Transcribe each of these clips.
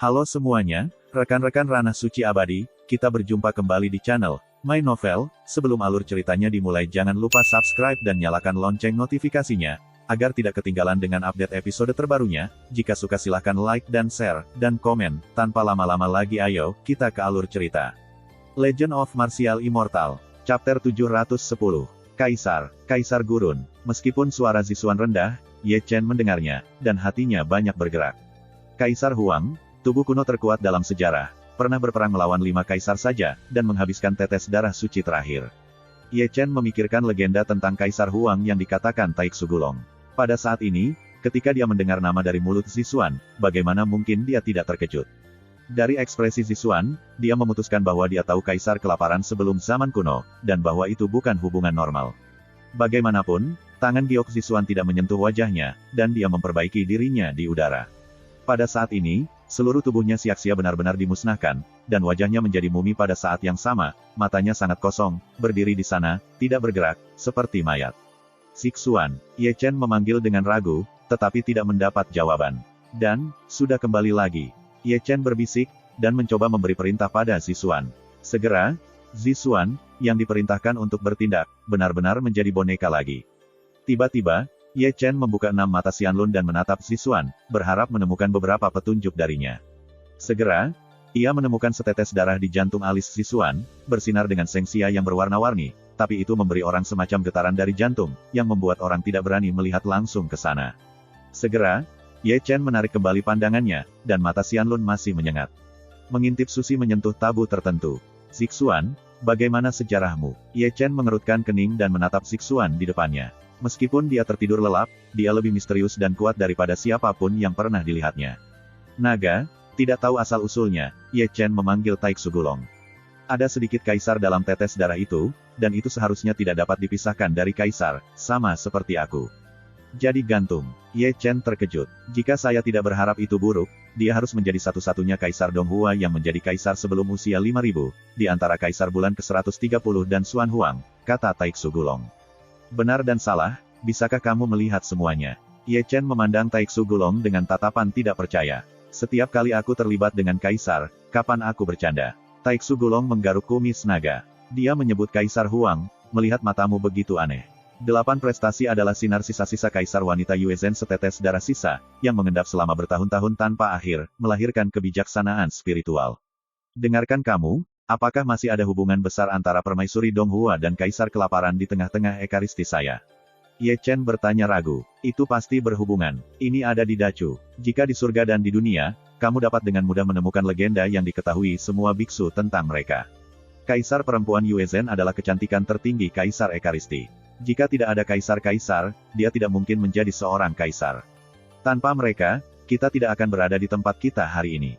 Halo semuanya, rekan-rekan Ranah Suci Abadi, kita berjumpa kembali di channel My Novel. Sebelum alur ceritanya dimulai, jangan lupa subscribe dan nyalakan lonceng notifikasinya, agar tidak ketinggalan dengan update episode terbarunya. Jika suka silahkan like dan share, dan komen. Tanpa lama-lama lagi ayo, kita ke alur cerita. Legend of Martial Immortal, Chapter 710. Kaisar Gurun. Meskipun suara Zixuan rendah, Ye Chen mendengarnya, dan hatinya banyak bergerak. Kaisar Huang, tubuh kuno terkuat dalam sejarah, pernah berperang melawan 5 kaisar saja, dan menghabiskan tetes darah suci terakhir. Ye Chen memikirkan legenda tentang Kaisar Huang yang dikatakan Taik Sugulong. Pada saat ini, ketika dia mendengar nama dari mulut Zixuan, bagaimana mungkin dia tidak terkejut? Dari ekspresi Zixuan, dia memutuskan bahwa dia tahu kaisar kelaparan sebelum zaman kuno, dan bahwa itu bukan hubungan normal. Bagaimanapun, tangan giok Zixuan tidak menyentuh wajahnya, dan dia memperbaiki dirinya di udara. Pada saat ini, seluruh tubuhnya sia-sia benar-benar dimusnahkan, dan wajahnya menjadi mumi pada saat yang sama, matanya sangat kosong, berdiri di sana, tidak bergerak, seperti mayat. Zixuan, Ye Chen memanggil dengan ragu, tetapi tidak mendapat jawaban. Dan, sudah kembali lagi. Ye Chen berbisik, dan mencoba memberi perintah pada Zixuan. Segera, Zixuan, yang diperintahkan untuk bertindak, benar-benar menjadi boneka lagi. Tiba-tiba, Ye Chen membuka 6 mata Xianlun dan menatap Zixuan, berharap menemukan beberapa petunjuk darinya. Segera, ia menemukan setetes darah di jantung alis Zixuan, bersinar dengan sengsia yang berwarna-warni, tapi itu memberi orang semacam getaran dari jantung, yang membuat orang tidak berani melihat langsung ke sana. Segera, Ye Chen menarik kembali pandangannya, dan mata Xianlun masih menyengat. Mengintip susi menyentuh tabu tertentu. Zixuan, bagaimana sejarahmu? Ye Chen mengerutkan kening dan menatap Zixuan di depannya. Meskipun dia tertidur lelap, dia lebih misterius dan kuat daripada siapapun yang pernah dilihatnya. Naga, tidak tahu asal-usulnya, Ye Chen memanggil Taik Sugulong. Ada sedikit kaisar dalam tetes darah itu, dan itu seharusnya tidak dapat dipisahkan dari kaisar, sama seperti aku. Jadi gantung. Ye Chen terkejut. Jika saya tidak berharap itu buruk, dia harus menjadi satu-satunya kaisar Donghua yang menjadi kaisar sebelum usia 5000, di antara kaisar bulan ke-130 dan Xuan Huang, kata Taik Sugulong. Benar dan salah, bisakah kamu melihat semuanya? Ye Chen memandang Taik Sugulong dengan tatapan tidak percaya. Setiap kali aku terlibat dengan kaisar, kapan aku bercanda? Taik Sugulong menggaruk kumis naga. Dia menyebut Kaisar Huang, melihat matamu begitu aneh. 8 prestasi adalah sinar sisa-sisa kaisar wanita Yuezhen setetes darah sisa, yang mengendap selama bertahun-tahun tanpa akhir, melahirkan kebijaksanaan spiritual. Dengarkan kamu, apakah masih ada hubungan besar antara permaisuri Donghua dan kaisar kelaparan di tengah-tengah ekaristi saya? Ye Chen bertanya ragu. Itu pasti berhubungan. Ini ada di Dacu. Jika di surga dan di dunia, kamu dapat dengan mudah menemukan legenda yang diketahui semua biksu tentang mereka. Kaisar perempuan Yuezhen adalah kecantikan tertinggi kaisar ekaristi. Jika tidak ada kaisar-kaisar, dia tidak mungkin menjadi seorang kaisar. Tanpa mereka, kita tidak akan berada di tempat kita hari ini.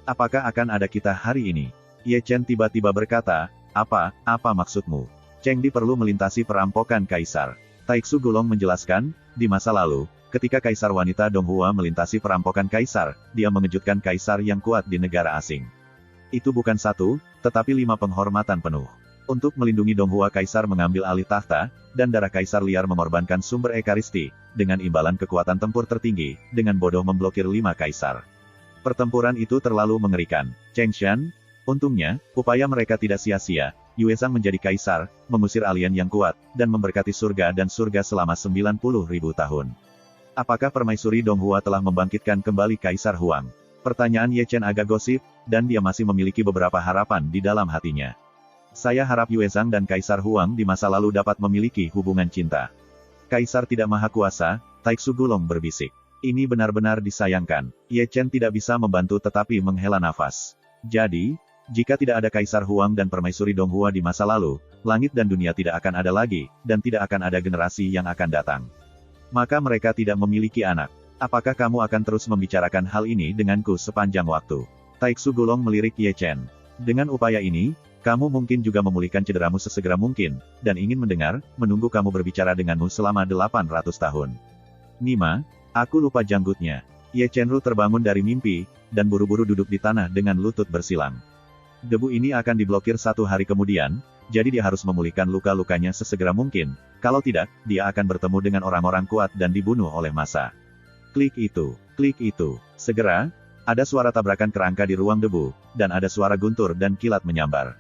Apakah akan ada kita hari ini? Ye Chen tiba-tiba berkata, apa maksudmu? Cheng Di perlu melintasi perampokan kaisar. Taik Sugulong menjelaskan, di masa lalu, ketika kaisar wanita Donghua melintasi perampokan kaisar, dia mengejutkan kaisar yang kuat di negara asing. Itu bukan 1, tetapi 5 penghormatan penuh. Untuk melindungi Donghua kaisar mengambil alih tahta, dan darah kaisar liar mengorbankan sumber ekaristi, dengan imbalan kekuatan tempur tertinggi, dengan bodoh memblokir 5 kaisar. Pertempuran itu terlalu mengerikan. Cheng Shan, untungnya, upaya mereka tidak sia-sia. Yuezhang menjadi kaisar, mengusir alien yang kuat, dan memberkati surga dan surga selama 90.000 tahun. Apakah permaisuri Donghua telah membangkitkan kembali Kaisar Huang? Pertanyaan Ye Chen agak gosip, dan dia masih memiliki beberapa harapan di dalam hatinya. Saya harap Yuezhang dan Kaisar Huang di masa lalu dapat memiliki hubungan cinta. Kaisar tidak maha kuasa, Taik Sugulong berbisik. Ini benar-benar disayangkan. Ye Chen tidak bisa membantu tetapi menghela nafas. Jadi, jika tidak ada Kaisar Huang dan permaisuri Donghua di masa lalu, langit dan dunia tidak akan ada lagi, dan tidak akan ada generasi yang akan datang. Maka mereka tidak memiliki anak. Apakah kamu akan terus membicarakan hal ini denganku sepanjang waktu? Taik Sugulong melirik Ye Chen. Dengan upaya ini, kamu mungkin juga memulihkan cederamu sesegera mungkin, dan ingin menunggu kamu berbicara denganmu selama 800 tahun. Nima, aku lupa janggutnya. Ye Chenru terbangun dari mimpi, dan buru-buru duduk di tanah dengan lutut bersilang. Debu ini akan diblokir 1 hari kemudian, jadi dia harus memulihkan luka-lukanya sesegera mungkin, kalau tidak, dia akan bertemu dengan orang-orang kuat dan dibunuh oleh massa. Klik itu. Segera, Ada suara tabrakan kerangka di ruang debu, dan ada suara guntur dan kilat menyambar.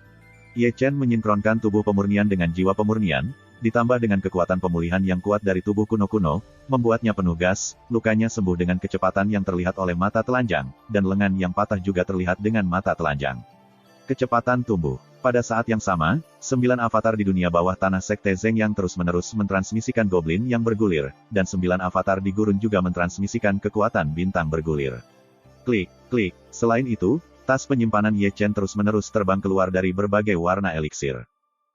Ye Chen menyinkronkan tubuh pemurnian dengan jiwa pemurnian, ditambah dengan kekuatan pemulihan yang kuat dari tubuh kuno-kuno, membuatnya penuh gas, lukanya sembuh dengan kecepatan yang terlihat oleh mata telanjang, dan lengan yang patah juga terlihat dengan mata telanjang. Kecepatan tumbuh. Pada saat yang sama, 9 avatar di dunia bawah tanah Sekte Zeng yang terus-menerus mentransmisikan goblin yang bergulir, dan 9 avatar di gurun juga mentransmisikan kekuatan bintang bergulir. Klik, klik. Selain itu, tas penyimpanan Ye Chen terus-menerus terbang keluar dari berbagai warna eliksir.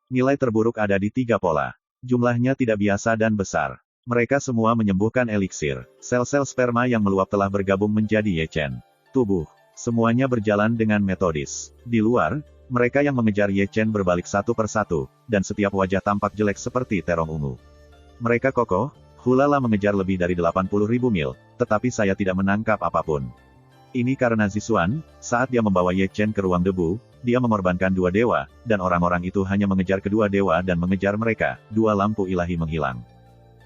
Nilai terburuk ada di 3 pola. Jumlahnya tidak biasa dan besar. Mereka semua menyembuhkan eliksir. Sel-sel sperma yang meluap telah bergabung menjadi Ye Chen. Tubuh. Semuanya berjalan dengan metodis. Di luar, mereka yang mengejar Ye Chen berbalik satu persatu, dan setiap wajah tampak jelek seperti terong ungu. Mereka kokoh, hulala mengejar lebih dari 80.000 mil, tetapi saya tidak menangkap apapun. Ini karena Zixuan, saat dia membawa Ye Chen ke ruang debu, dia mengorbankan 2 dewa, dan orang-orang itu hanya mengejar kedua dewa dan mengejar mereka, 2 lampu ilahi menghilang.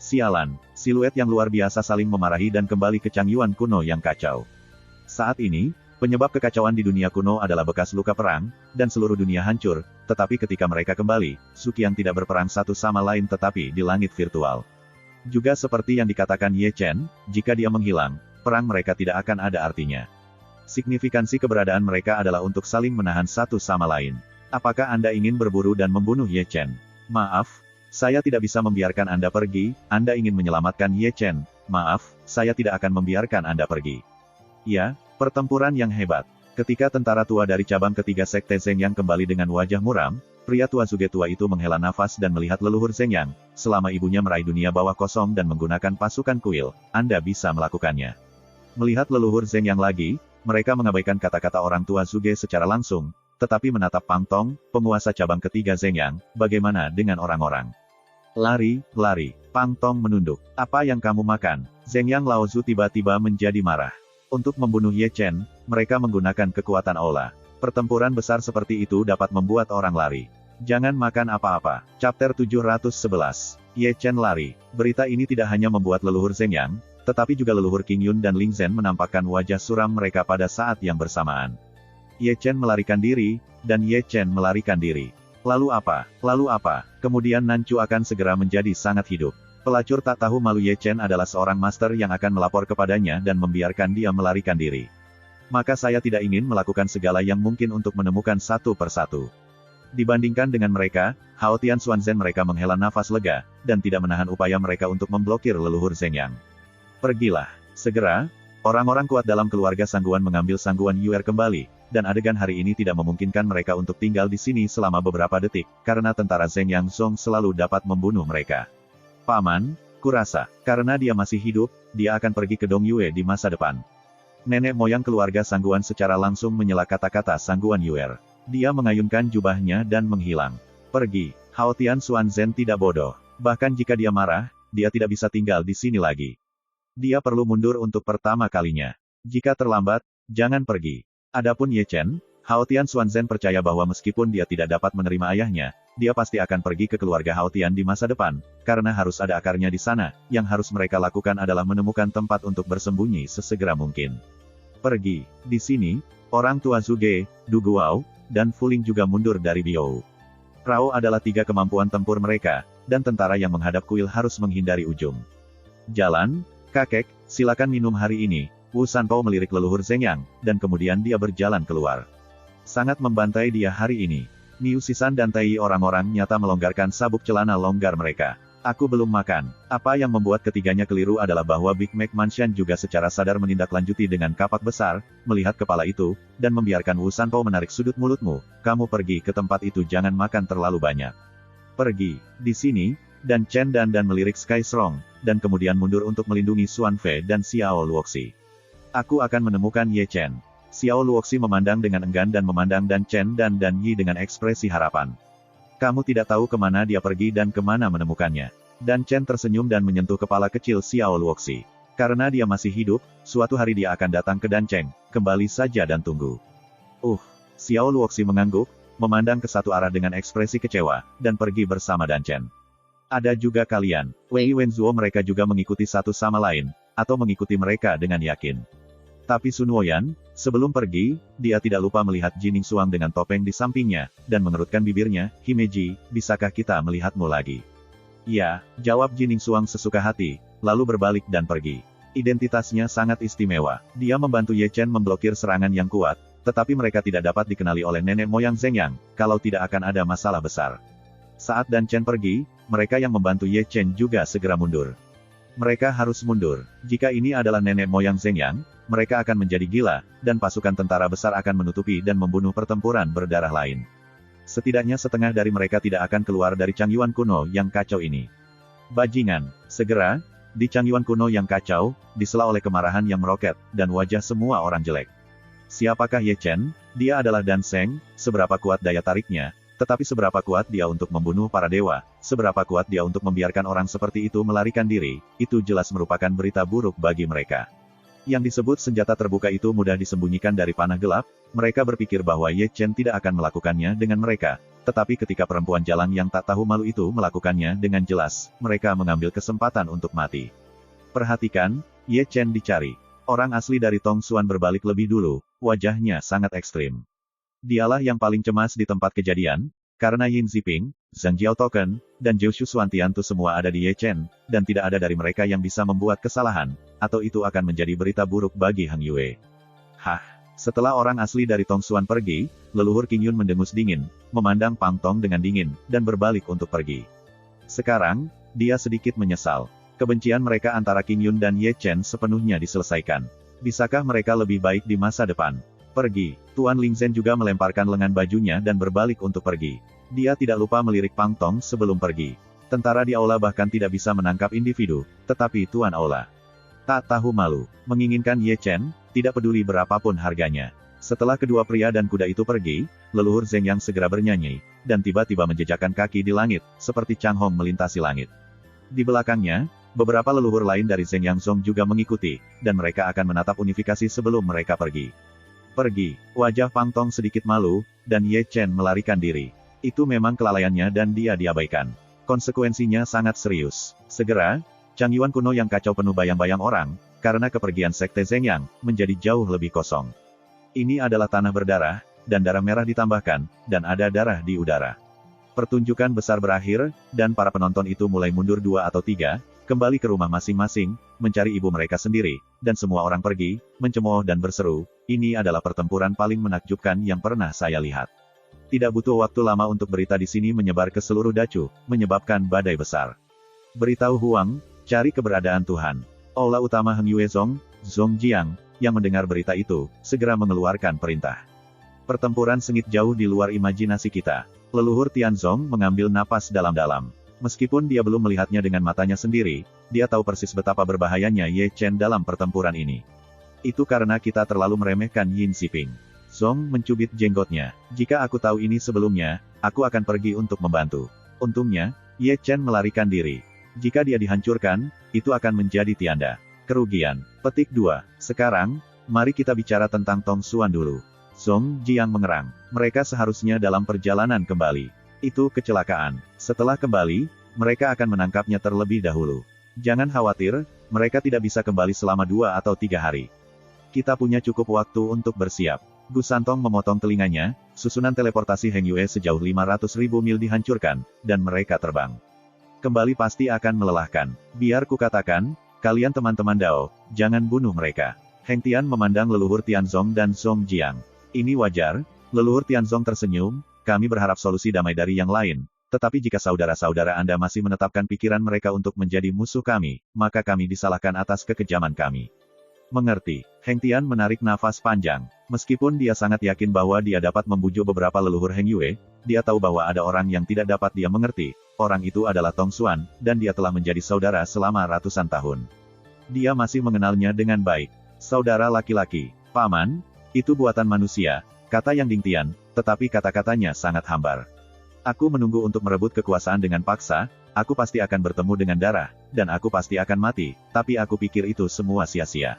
Sialan, siluet yang luar biasa saling memarahi dan kembali ke Chang Yuan kuno yang kacau. Saat ini, penyebab kekacauan di dunia kuno adalah bekas luka perang, dan seluruh dunia hancur, tetapi ketika mereka kembali, Suqiang tidak berperang satu sama lain tetapi di langit virtual. Juga seperti yang dikatakan Ye Chen, jika dia menghilang, perang mereka tidak akan ada artinya. Signifikansi keberadaan mereka adalah untuk saling menahan satu sama lain. Apakah Anda ingin berburu dan membunuh Ye Chen? Maaf, saya tidak bisa membiarkan Anda pergi. Anda ingin menyelamatkan Ye Chen? Maaf, saya tidak akan membiarkan Anda pergi. Ya, pertempuran yang hebat. Ketika tentara tua dari cabang ketiga Sekte Zeng Yang kembali dengan wajah muram, pria tua Zuge tua itu menghela nafas dan melihat leluhur Zeng Yang, selama ibunya meraih dunia bawah kosong dan menggunakan pasukan kuil, Anda bisa melakukannya. Melihat leluhur Zeng Yang lagi, mereka mengabaikan kata-kata orang tua Zuge secara langsung, tetapi menatap Pang Tong, penguasa cabang ketiga Zeng Yang, bagaimana dengan orang-orang? Lari, lari. Pang Tong menunduk. Apa yang kamu makan? Zeng Yang Laozu tiba-tiba menjadi marah. Untuk membunuh Ye Chen, mereka menggunakan kekuatan aula. Pertempuran besar seperti itu dapat membuat orang lari. Jangan makan apa-apa. Chapter 711. Ye Chen lari. Berita ini tidak hanya membuat leluhur Zeng Yang, tetapi juga leluhur Qing Yun dan Ling Zhen menampakkan wajah suram mereka pada saat yang bersamaan. Ye Chen melarikan diri, dan Ye Chen melarikan diri. Lalu apa? Lalu apa? Kemudian Nanchu akan segera menjadi sangat hidup. Pelacur tak tahu malu Ye Chen adalah seorang master yang akan melapor kepadanya dan membiarkan dia melarikan diri. Maka saya tidak ingin melakukan segala yang mungkin untuk menemukan satu persatu. Dibandingkan dengan mereka, Hao Tian Xuanzhen mereka menghela nafas lega, dan tidak menahan upaya mereka untuk memblokir leluhur Zeng Yang. Pergilah. Segera, orang-orang kuat dalam keluarga Sangguan mengambil Sangguan Yuer kembali, dan adegan hari ini tidak memungkinkan mereka untuk tinggal di sini selama beberapa detik, karena tentara Zeng Yang Zong selalu dapat membunuh mereka. Paman, kurasa, karena dia masih hidup, dia akan pergi ke Dong Yue di masa depan. Nenek moyang keluarga Sangguan secara langsung menyela kata-kata Sangguan Yuer. Dia mengayunkan jubahnya dan menghilang. Pergi. Hao Tian Xuanzhen tidak bodoh. Bahkan jika dia marah, dia tidak bisa tinggal di sini lagi. Dia perlu mundur untuk pertama kalinya. Jika terlambat, jangan pergi. Adapun Ye Chen, Hao Tian Xuanzhen percaya bahwa meskipun dia tidak dapat menerima ayahnya, dia pasti akan pergi ke keluarga Hao Tian di masa depan, karena harus ada akarnya di sana. Yang harus mereka lakukan adalah menemukan tempat untuk bersembunyi sesegera mungkin. Pergi. Di sini, orang tua Zuge, Du Guao, dan Fuling juga mundur dari Biou. Rao adalah 3 kemampuan tempur mereka, dan tentara yang menghadap kuil harus menghindari ujung. Jalan. Kakek, silakan minum hari ini. Wu Sanpao melirik leluhur Zeng Yang, dan kemudian dia berjalan keluar. Sangat membantai dia hari ini. Niu Sisan dan Tai orang-orang nyata melonggarkan sabuk celana longgar mereka. Aku belum makan. Apa yang membuat ketiganya keliru adalah bahwa Big Mac Mansion juga secara sadar menindaklanjuti dengan kapak besar, melihat kepala itu, dan membiarkan Wu Sanpao menarik sudut mulutmu. Kamu pergi ke tempat itu, jangan makan terlalu banyak. Pergi. Di sini, dan Chen Dan melirik Sky Strong, dan kemudian mundur untuk melindungi Xuan Fei dan Xiao Luoxi. Aku akan menemukan Ye Chen. Xiao Luoxi memandang dengan enggan dan memandang Dan Chen Dan Yi dengan ekspresi harapan. Kamu tidak tahu kemana dia pergi dan kemana menemukannya. Dan Chen tersenyum dan menyentuh kepala kecil Xiao Luoxi. Karena dia masih hidup, suatu hari dia akan datang ke Dan Cheng. Kembali saja dan tunggu. Xiao Luoxi mengangguk, memandang ke satu arah dengan ekspresi kecewa, dan pergi bersama Dan Chen. Ada juga kalian. Wei Wenzuo mereka juga mengikuti satu sama lain, atau mengikuti mereka dengan yakin. Tapi Sun Woyan, sebelum pergi, dia tidak lupa melihat Jining Suang dengan topeng di sampingnya, dan mengerutkan bibirnya, Himeji, bisakah kita melihatmu lagi? Ya, jawab Jining Suang sesuka hati, lalu berbalik dan pergi. Identitasnya sangat istimewa. Dia membantu Ye Chen memblokir serangan yang kuat, tetapi mereka tidak dapat dikenali oleh nenek moyang Zheng Yang, kalau tidak akan ada masalah besar. Saat Dan Chen pergi, mereka yang membantu Ye Chen juga segera mundur. Mereka harus mundur. Jika ini adalah nenek moyang Zheng Yang, mereka akan menjadi gila, dan pasukan tentara besar akan menutupi dan membunuh pertempuran berdarah lain. Setidaknya setengah dari mereka tidak akan keluar dari Changyuan kuno yang kacau ini. Bajingan. Segera, di Changyuan kuno yang kacau, disela oleh kemarahan yang meroket, dan wajah semua orang jelek. Siapakah Ye Chen? Dia adalah Dan Seng, seberapa kuat daya tariknya, tetapi seberapa kuat dia untuk membunuh para dewa, seberapa kuat dia untuk membiarkan orang seperti itu melarikan diri, itu jelas merupakan berita buruk bagi mereka. Yang disebut senjata terbuka itu mudah disembunyikan dari panah gelap, mereka berpikir bahwa Ye Chen tidak akan melakukannya dengan mereka, tetapi ketika perempuan jalang yang tak tahu malu itu melakukannya dengan jelas, mereka mengambil kesempatan untuk mati. Perhatikan, Ye Chen dicari. Orang asli dari Tong Xuan berbalik lebih dulu, wajahnya sangat ekstrim. Dialah yang paling cemas di tempat kejadian, karena Yin Ziping, Zhang Jiao Token, dan Zhou Shuantiantu semua ada di Ye Chen, dan tidak ada dari mereka yang bisa membuat kesalahan, atau itu akan menjadi berita buruk bagi Hang Yue. Hah! Setelah orang asli dari Tong Xuan pergi, leluhur Qing Yun mendengus dingin, memandang Pang Tong dengan dingin, dan berbalik untuk pergi. Sekarang, dia sedikit menyesal. Kebencian mereka antara Qing Yun dan Ye Chen sepenuhnya diselesaikan. Bisakah mereka lebih baik di masa depan? Pergi. Tuan Lingzhen juga melemparkan lengan bajunya dan berbalik untuk pergi. Dia tidak lupa melirik Pang Tong sebelum pergi. Tentara di aula bahkan tidak bisa menangkap individu, tetapi Tuan aula tak tahu malu, menginginkan Ye Chen, tidak peduli berapapun harganya. Setelah kedua pria dan kuda itu pergi, leluhur Zheng Yang segera bernyanyi, dan tiba-tiba menjejakkan kaki di langit, seperti Chang Hong melintasi langit. Di belakangnya, beberapa leluhur lain dari Zheng Yang Zong juga mengikuti, dan mereka akan menatap unifikasi sebelum mereka pergi. Pergi. Wajah Pang Tong sedikit malu, dan Ye Chen melarikan diri. Itu memang kelalaiannya dan dia diabaikan. Konsekuensinya sangat serius. Segera, Changyuan kuno yang kacau penuh bayang-bayang orang, karena kepergian Sekte Zheng Yang, menjadi jauh lebih kosong. Ini adalah tanah berdarah, dan darah merah ditambahkan, dan ada darah di udara. Pertunjukan besar berakhir, dan para penonton itu mulai mundur 2 atau 3, kembali ke rumah masing-masing, mencari ibu mereka sendiri, dan semua orang pergi, mencemooh dan berseru, ini adalah pertempuran paling menakjubkan yang pernah saya lihat. Tidak butuh waktu lama untuk berita di sini menyebar ke seluruh Dacu, menyebabkan badai besar. Beritahu Huang, cari keberadaan Tuhan. Aula utama Heng Yue Zong, Zong Jiang, yang mendengar berita itu, segera mengeluarkan perintah. Pertempuran sengit jauh di luar imajinasi kita. Leluhur Tianzong mengambil napas dalam-dalam. Meskipun dia belum melihatnya dengan matanya sendiri, dia tahu persis betapa berbahayanya Ye Chen dalam pertempuran ini. Itu karena kita terlalu meremehkan Yin Ziping. Zong mencubit jenggotnya. Jika aku tahu ini sebelumnya, aku akan pergi untuk membantu. Untungnya, Ye Chen melarikan diri. Jika dia dihancurkan, itu akan menjadi tianda kerugian. Petik 2. Sekarang, mari kita bicara tentang Tong Xuan dulu. Zong Jiang mengerang. Mereka seharusnya dalam perjalanan kembali. Itu kecelakaan. Setelah kembali, mereka akan menangkapnya terlebih dahulu. Jangan khawatir, mereka tidak bisa kembali selama 2 atau 3 hari. Kita punya cukup waktu untuk bersiap. Gu Santong memotong telinganya, susunan teleportasi Heng Yue sejauh 500.000 mil dihancurkan, dan mereka terbang. Kembali pasti akan melelahkan. Biar kukatakan, kalian teman-teman Dao, jangan bunuh mereka. Heng Tian memandang leluhur Tianzong dan Zong Jiang. Ini wajar, leluhur Tianzong tersenyum, kami berharap solusi damai dari yang lain, tetapi jika saudara-saudara Anda masih menetapkan pikiran mereka untuk menjadi musuh kami, maka kami disalahkan atas kekejaman kami. Mengerti. Heng Tian menarik nafas panjang. Meskipun dia sangat yakin bahwa dia dapat membujuk beberapa leluhur Heng Yue, dia tahu bahwa ada orang yang tidak dapat dia mengerti. Orang itu adalah Tong Xuan, dan dia telah menjadi saudara selama ratusan tahun. Dia masih mengenalnya dengan baik. Saudara laki-laki, Paman, itu buatan manusia, kata Yang Dingtian, tetapi kata-katanya sangat hambar. Aku menunggu untuk merebut kekuasaan dengan paksa, aku pasti akan bertemu dengan darah, dan aku pasti akan mati, tapi aku pikir itu semua sia-sia.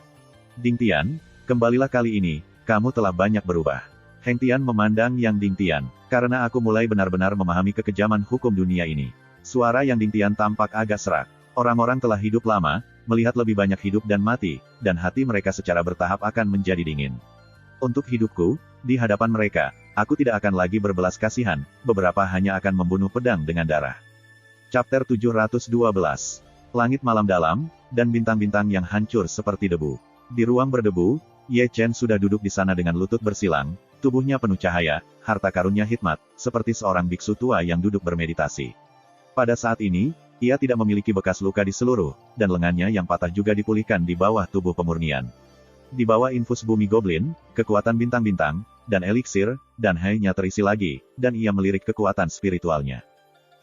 Dingtian, kembalilah kali ini, kamu telah banyak berubah. Heng Tian memandang Yang Dingtian, karena aku mulai benar-benar memahami kekejaman hukum dunia ini. Suara Yang Dingtian tampak agak serak. Orang-orang telah hidup lama, melihat lebih banyak hidup dan mati, dan hati mereka secara bertahap akan menjadi dingin. Untuk hidupku, di hadapan mereka, aku tidak akan lagi berbelas kasihan, beberapa hanya akan membunuh pedang dengan darah. Chapter 712. Langit malam dalam, dan bintang-bintang yang hancur seperti debu. Di ruang berdebu, Ye Chen sudah duduk di sana dengan lutut bersilang, tubuhnya penuh cahaya, harta karunnya hikmat, seperti seorang biksu tua yang duduk bermeditasi. Pada saat ini, ia tidak memiliki bekas luka di seluruh, dan lengannya yang patah juga dipulihkan di bawah tubuh pemurnian. Di bawah infus bumi goblin, kekuatan bintang-bintang, dan eliksir, dan hai-nya terisi lagi, dan ia melirik kekuatan spiritualnya.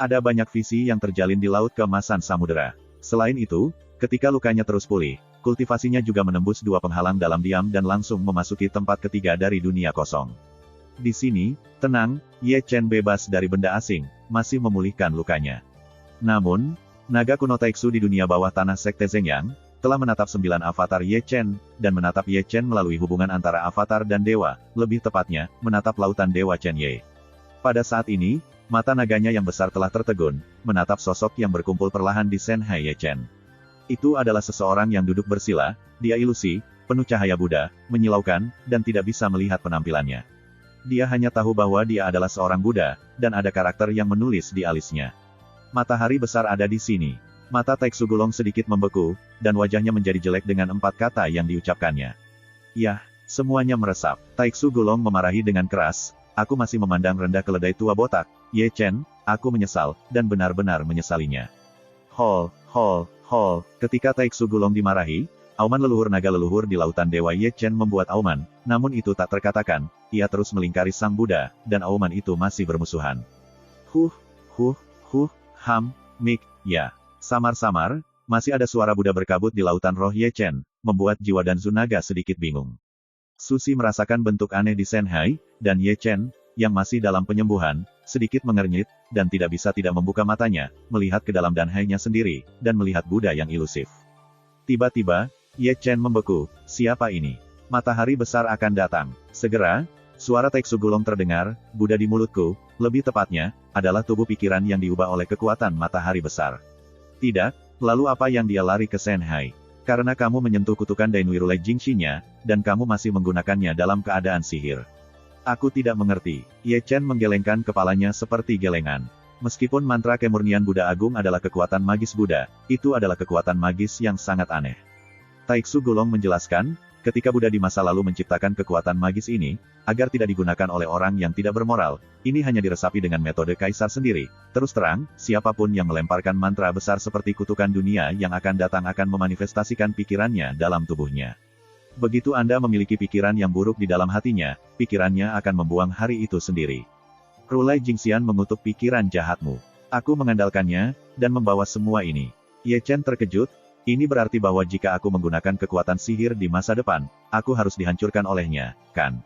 Ada banyak visi yang terjalin di laut keemasan samudera. Selain itu, ketika lukanya terus pulih, kultivasinya juga menembus dua penghalang dalam diam dan langsung memasuki tempat ketiga dari dunia kosong. Di sini, tenang, Ye Chen bebas dari benda asing, masih memulihkan lukanya. Namun, naga kuno Taiksu di dunia bawah tanah Sekte Zhengyang, telah menatap 9 avatar Ye Chen, dan menatap Ye Chen melalui hubungan antara avatar dan dewa, lebih tepatnya, menatap lautan dewa Chen Ye. Pada saat ini, mata naganya yang besar telah tertegun, menatap sosok yang berkumpul perlahan di Senhai Ye Chen. Itu adalah seseorang yang duduk bersila, dia ilusi, penuh cahaya Buddha, menyilaukan, dan tidak bisa melihat penampilannya. Dia hanya tahu bahwa dia adalah seorang Buddha, dan ada karakter yang menulis di alisnya. Matahari besar ada di sini. Mata Taiksu Gulong sedikit membeku, dan wajahnya menjadi jelek dengan 4 kata yang diucapkannya. Yah, semuanya meresap. Taiksu Gulong memarahi dengan keras, aku masih memandang rendah keledai tua botak, Ye Chen, aku menyesal, dan benar-benar menyesalinya. Hol, ketika Taiksu Gulong dimarahi, auman leluhur naga leluhur di lautan dewa Ye Chen membuat auman, namun itu tak terkatakan, ia terus melingkari sang Buddha, dan auman itu masih bermusuhan. Mik, ya. Samar-samar, masih ada suara Buddha berkabut di lautan roh Ye Chen, membuat jiwa dan Zunaga sedikit bingung. Susi merasakan bentuk aneh di Senhai, dan Ye Chen, yang masih dalam penyembuhan, sedikit mengernyit, dan tidak bisa tidak membuka matanya, melihat ke dalam danhai-nya sendiri, dan melihat Buddha yang ilusif. Tiba-tiba, Ye Chen membeku, siapa ini? Matahari besar akan datang. Segera, suara Taiksu Gulong terdengar, Buddha di mulutku, lebih tepatnya, adalah tubuh pikiran yang diubah oleh kekuatan matahari besar. Tidak, lalu apa yang dia lari ke Senhai? Karena kamu menyentuh kutukan Dainui Rulai Jingxi-nya, dan kamu masih menggunakannya dalam keadaan sihir. Aku tidak mengerti. Ye Chen menggelengkan kepalanya seperti gelengan. Meskipun mantra kemurnian Buddha Agung adalah kekuatan magis Buddha, itu adalah kekuatan magis yang sangat aneh. Taiksu Gulong menjelaskan, ketika Buddha di masa lalu menciptakan kekuatan magis ini, agar tidak digunakan oleh orang yang tidak bermoral, ini hanya diresapi dengan metode kaisar sendiri. Terus terang, siapapun yang melemparkan mantra besar seperti kutukan dunia yang akan datang akan memanifestasikan pikirannya dalam tubuhnya. Begitu Anda memiliki pikiran yang buruk di dalam hatinya, pikirannya akan membuang hari itu sendiri. Rulai Jingxian mengutuk pikiran jahatmu. Aku mengandalkannya, dan membawa semua ini. Ye Chen terkejut, ini berarti bahwa jika aku menggunakan kekuatan sihir di masa depan, aku harus dihancurkan olehnya, kan?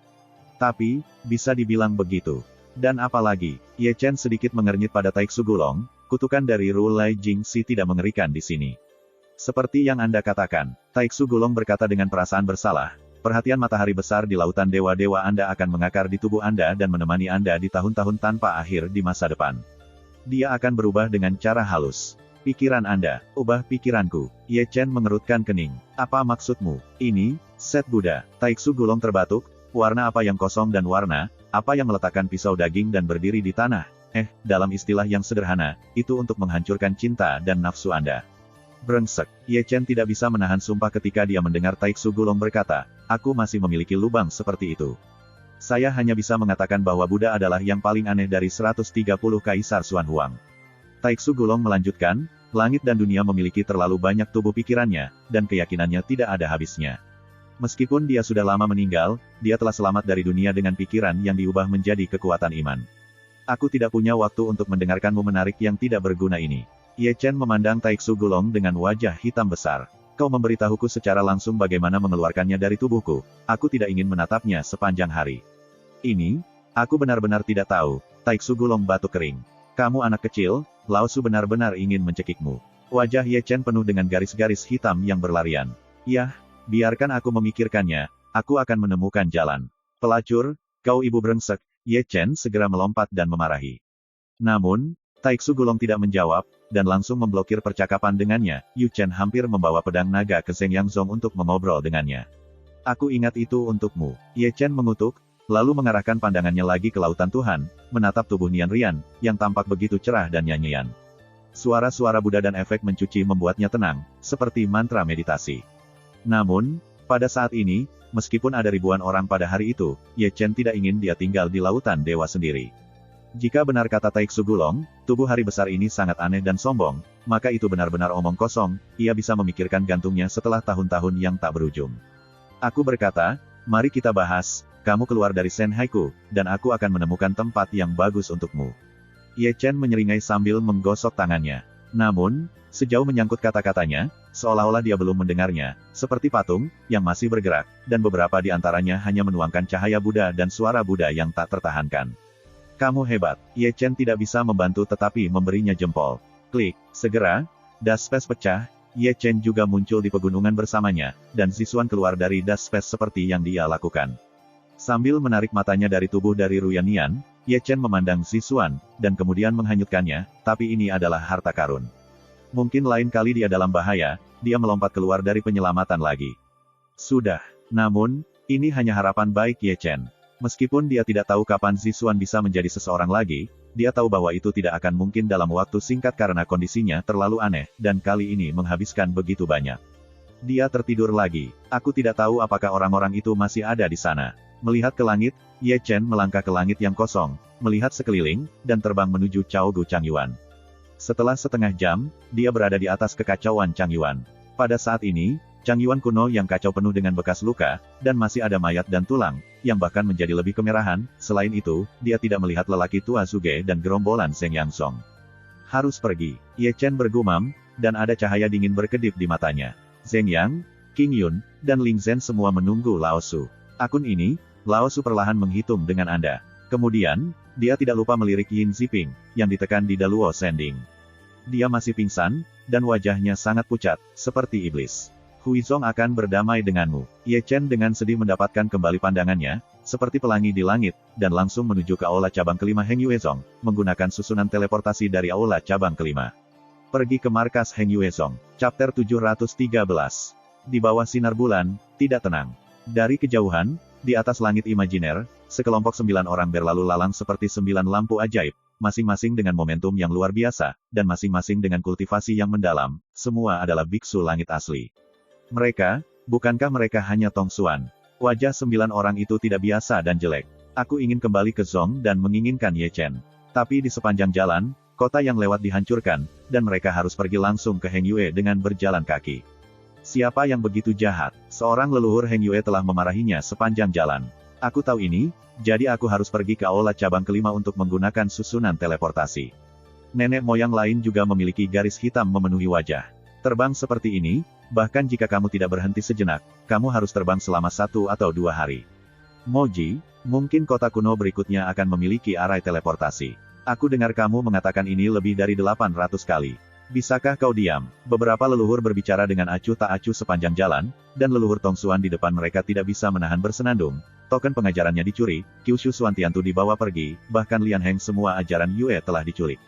Tapi, bisa dibilang begitu. Dan apalagi, Ye Chen sedikit mengernyit pada Taiksu Gulong, kutukan dari Rulai Jingxi tidak mengerikan di sini. Seperti yang Anda katakan, Taiksu Gulong berkata dengan perasaan bersalah, perhatian matahari besar di lautan dewa-dewa Anda akan mengakar di tubuh Anda dan menemani Anda di tahun-tahun tanpa akhir di masa depan. Dia akan berubah dengan cara halus. Pikiran Anda, ubah pikiranku. Ye Chen mengerutkan kening. Apa maksudmu? Ini, Set Buddha. Taiksu Gulong terbatuk, warna apa yang kosong dan warna, apa yang meletakkan pisau daging dan berdiri di tanah? Dalam istilah yang sederhana, itu untuk menghancurkan cinta dan nafsu Anda. Brengsek. Ye Chen tidak bisa menahan sumpah ketika dia mendengar Taiksu Gulong berkata, aku masih memiliki lubang seperti itu. Saya hanya bisa mengatakan bahwa Buddha adalah yang paling aneh dari 130 Kaisar Xuan Huang. Taiksu Gulong melanjutkan, langit dan dunia memiliki terlalu banyak tubuh pikirannya, dan keyakinannya tidak ada habisnya. Meskipun dia sudah lama meninggal, dia telah selamat dari dunia dengan pikiran yang diubah menjadi kekuatan iman. Aku tidak punya waktu untuk mendengarkanmu menarik yang tidak berguna ini. Ye Chen memandang Taiksu Gulong dengan wajah hitam besar. Kau memberitahuku secara langsung bagaimana mengeluarkannya dari tubuhku. Aku tidak ingin menatapnya sepanjang hari. Ini, aku benar-benar tidak tahu. Taiksu Gulong batuk kering. Kamu anak kecil, Lao Su benar-benar ingin mencekikmu. Wajah Ye Chen penuh dengan garis-garis hitam yang berlarian. Yah, biarkan aku memikirkannya, aku akan menemukan jalan. Pelacur, kau ibu brengsek, Ye Chen segera melompat dan memarahi. Namun, Taiksu Gulong tidak menjawab, dan langsung memblokir percakapan dengannya. Yu Chen hampir membawa pedang naga ke Zheng Yangzong untuk mengobrol dengannya. Aku ingat itu untukmu. Ye Chen mengutuk, lalu mengarahkan pandangannya lagi ke lautan Tuhan, menatap tubuh Nian Rian, yang tampak begitu cerah dan nyanyian. Suara-suara Buddha dan efek mencuci membuatnya tenang, seperti mantra meditasi. Namun, pada saat ini, meskipun ada ribuan orang pada hari itu, Ye Chen tidak ingin dia tinggal di lautan dewa sendiri. Jika benar kata Taiksu Gulong, tubuh hari besar ini sangat aneh dan sombong, maka itu benar-benar omong kosong, ia bisa memikirkan gantungnya setelah tahun-tahun yang tak berujung. Aku berkata, mari kita bahas, kamu keluar dari Senhaiku, dan aku akan menemukan tempat yang bagus untukmu. Ye Chen menyeringai sambil menggosok tangannya. Namun, sejauh menyangkut kata-katanya, seolah-olah dia belum mendengarnya, seperti patung, yang masih bergerak, dan beberapa di antaranya hanya menuangkan cahaya Buddha dan suara Buddha yang tak tertahankan. Kamu hebat. Ye Chen tidak bisa membantu tetapi memberinya jempol. Klik, segera, das space pecah, Ye Chen juga muncul di pegunungan bersamanya, dan Zixuan keluar dari das space seperti yang dia lakukan. Sambil menarik matanya dari tubuh dari Ruyanian, Ye Chen memandang Zixuan, dan kemudian menghanyutkannya, tapi ini adalah harta karun. Mungkin lain kali dia dalam bahaya, dia melompat keluar dari penyelamatan lagi. Sudah. Namun, ini hanya harapan baik Ye Chen. Meskipun dia tidak tahu kapan Zixuan bisa menjadi seseorang lagi, dia tahu bahwa itu tidak akan mungkin dalam waktu singkat karena kondisinya terlalu aneh, dan kali ini menghabiskan begitu banyak. Dia tertidur lagi. Aku tidak tahu apakah orang-orang itu masih ada di sana. Melihat ke langit, Ye Chen melangkah ke langit yang kosong, melihat sekeliling, dan terbang menuju Chaogu Changyuan. Setelah setengah jam, dia berada di atas kekacauan Changyuan. Pada saat ini, Changyuan kuno yang kacau penuh dengan bekas luka, dan masih ada mayat dan tulang, yang bahkan menjadi lebih kemerahan. Selain itu, dia tidak melihat lelaki tua Zuge dan gerombolan Zheng Yangzong. Harus pergi. Ye Chen bergumam, dan ada cahaya dingin berkedip di matanya. Zheng Yang, King Yun, dan Ling Zhen semua menunggu Lao Su. Akun ini, Lao Su perlahan menghitung dengan Anda. Kemudian, dia tidak lupa melirik Yin Ziping, yang ditekan di Daluo Sending. Dia masih pingsan, dan wajahnya sangat pucat, seperti iblis. Huizong akan berdamai denganmu. Ye Chen dengan sedih mendapatkan kembali pandangannya, seperti pelangi di langit, dan langsung menuju ke aula cabang kelima Heng Yuezong, menggunakan susunan teleportasi dari aula cabang kelima. Pergi ke markas Heng Yuezong. Chapter 713. Di bawah sinar bulan, tidak tenang. Dari kejauhan, di atas langit imajiner, sekelompok 9 orang berlalu lalang seperti 9 lampu ajaib, masing-masing dengan momentum yang luar biasa, dan masing-masing dengan kultivasi yang mendalam, semua adalah biksu langit asli. Mereka, bukankah mereka hanya Tongsuan? Wajah 9 orang itu tidak biasa dan jelek. Aku ingin kembali ke Zong dan menginginkan Ye Chen. Tapi di sepanjang jalan, kota yang lewat dihancurkan, dan mereka harus pergi langsung ke Heng Yue dengan berjalan kaki. Siapa yang begitu jahat? Seorang leluhur Heng Yue telah memarahinya sepanjang jalan. Aku tahu ini, jadi aku harus pergi ke aula cabang kelima untuk menggunakan susunan teleportasi. Nenek moyang lain juga memiliki garis hitam memenuhi wajah. Terbang seperti ini, bahkan jika kamu tidak berhenti sejenak, kamu harus terbang selama 1 atau 2 hari. Moji, mungkin kota kuno berikutnya akan memiliki arai teleportasi. Aku dengar kamu mengatakan ini lebih dari 800 kali. Bisakah kau diam? Beberapa leluhur berbicara dengan acuh tak acuh sepanjang jalan, dan leluhur Tongsuan di depan mereka tidak bisa menahan bersenandung. Token pengajarannya dicuri, Kyushu Suantiantu dibawa pergi, bahkan Lian Heng semua ajaran Yue telah diculik.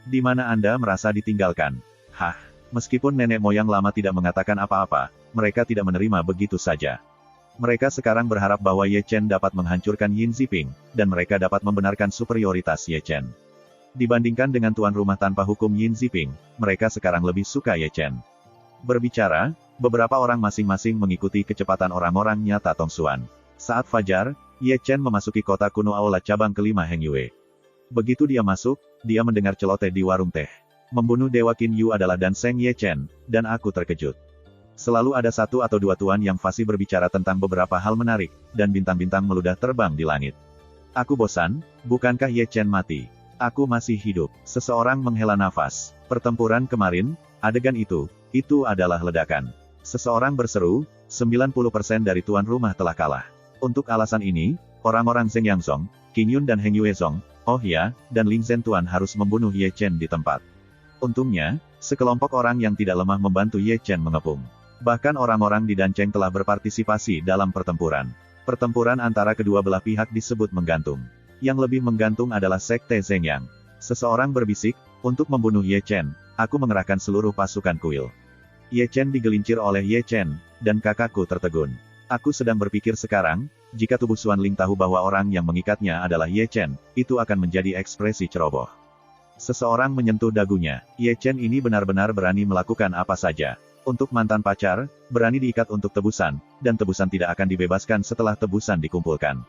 Di mana Anda merasa ditinggalkan? Hah? Meskipun nenek moyang lama tidak mengatakan apa-apa, mereka tidak menerima begitu saja. Mereka sekarang berharap bahwa Ye Chen dapat menghancurkan Yin Ziping, dan mereka dapat membenarkan superioritas Ye Chen. Dibandingkan dengan tuan rumah tanpa hukum Yin Ziping, mereka sekarang lebih suka Ye Chen. Berbicara, beberapa orang masing-masing mengikuti kecepatan orang-orang nyata Tongsuan. Saat fajar, Ye Chen memasuki kota kuno aula cabang kelima Heng Yue. Begitu dia masuk, dia mendengar celoteh di warung teh. Membunuh Dewa Qin Yu adalah Dan Seng Ye Chen, dan aku terkejut. Selalu ada 1 atau 2 tuan yang fasih berbicara tentang beberapa hal menarik, dan bintang-bintang meludah terbang di langit. Aku bosan, bukankah Ye Chen mati? Aku masih hidup. Seseorang menghela nafas. Pertempuran kemarin, adegan itu adalah ledakan. Seseorang berseru, 90% dari tuan rumah telah kalah. Untuk alasan ini, orang-orang Zheng Yangzong, King Yun dan Heng Yuezong, oh ya, dan Ling Zhen Tuan harus membunuh Ye Chen di tempat. Untungnya, sekelompok orang yang tidak lemah membantu Ye Chen mengepung. Bahkan orang-orang di Danceng telah berpartisipasi dalam pertempuran. Pertempuran antara kedua belah pihak disebut menggantung. Yang lebih menggantung adalah Sekte Zheng Yang. Seseorang berbisik, untuk membunuh Ye Chen, Aku mengerahkan seluruh pasukan kuil. Ye Chen digelincir oleh Ye Chen, dan kakakku tertegun. Aku sedang berpikir sekarang, jika tubuh Xuan Ling tahu bahwa orang yang mengikatnya adalah Ye Chen, itu akan menjadi ekspresi ceroboh. Seseorang menyentuh dagunya. Ye Chen ini benar-benar berani melakukan apa saja. Untuk mantan pacar, berani diikat untuk tebusan, dan tebusan tidak akan dibebaskan setelah tebusan dikumpulkan.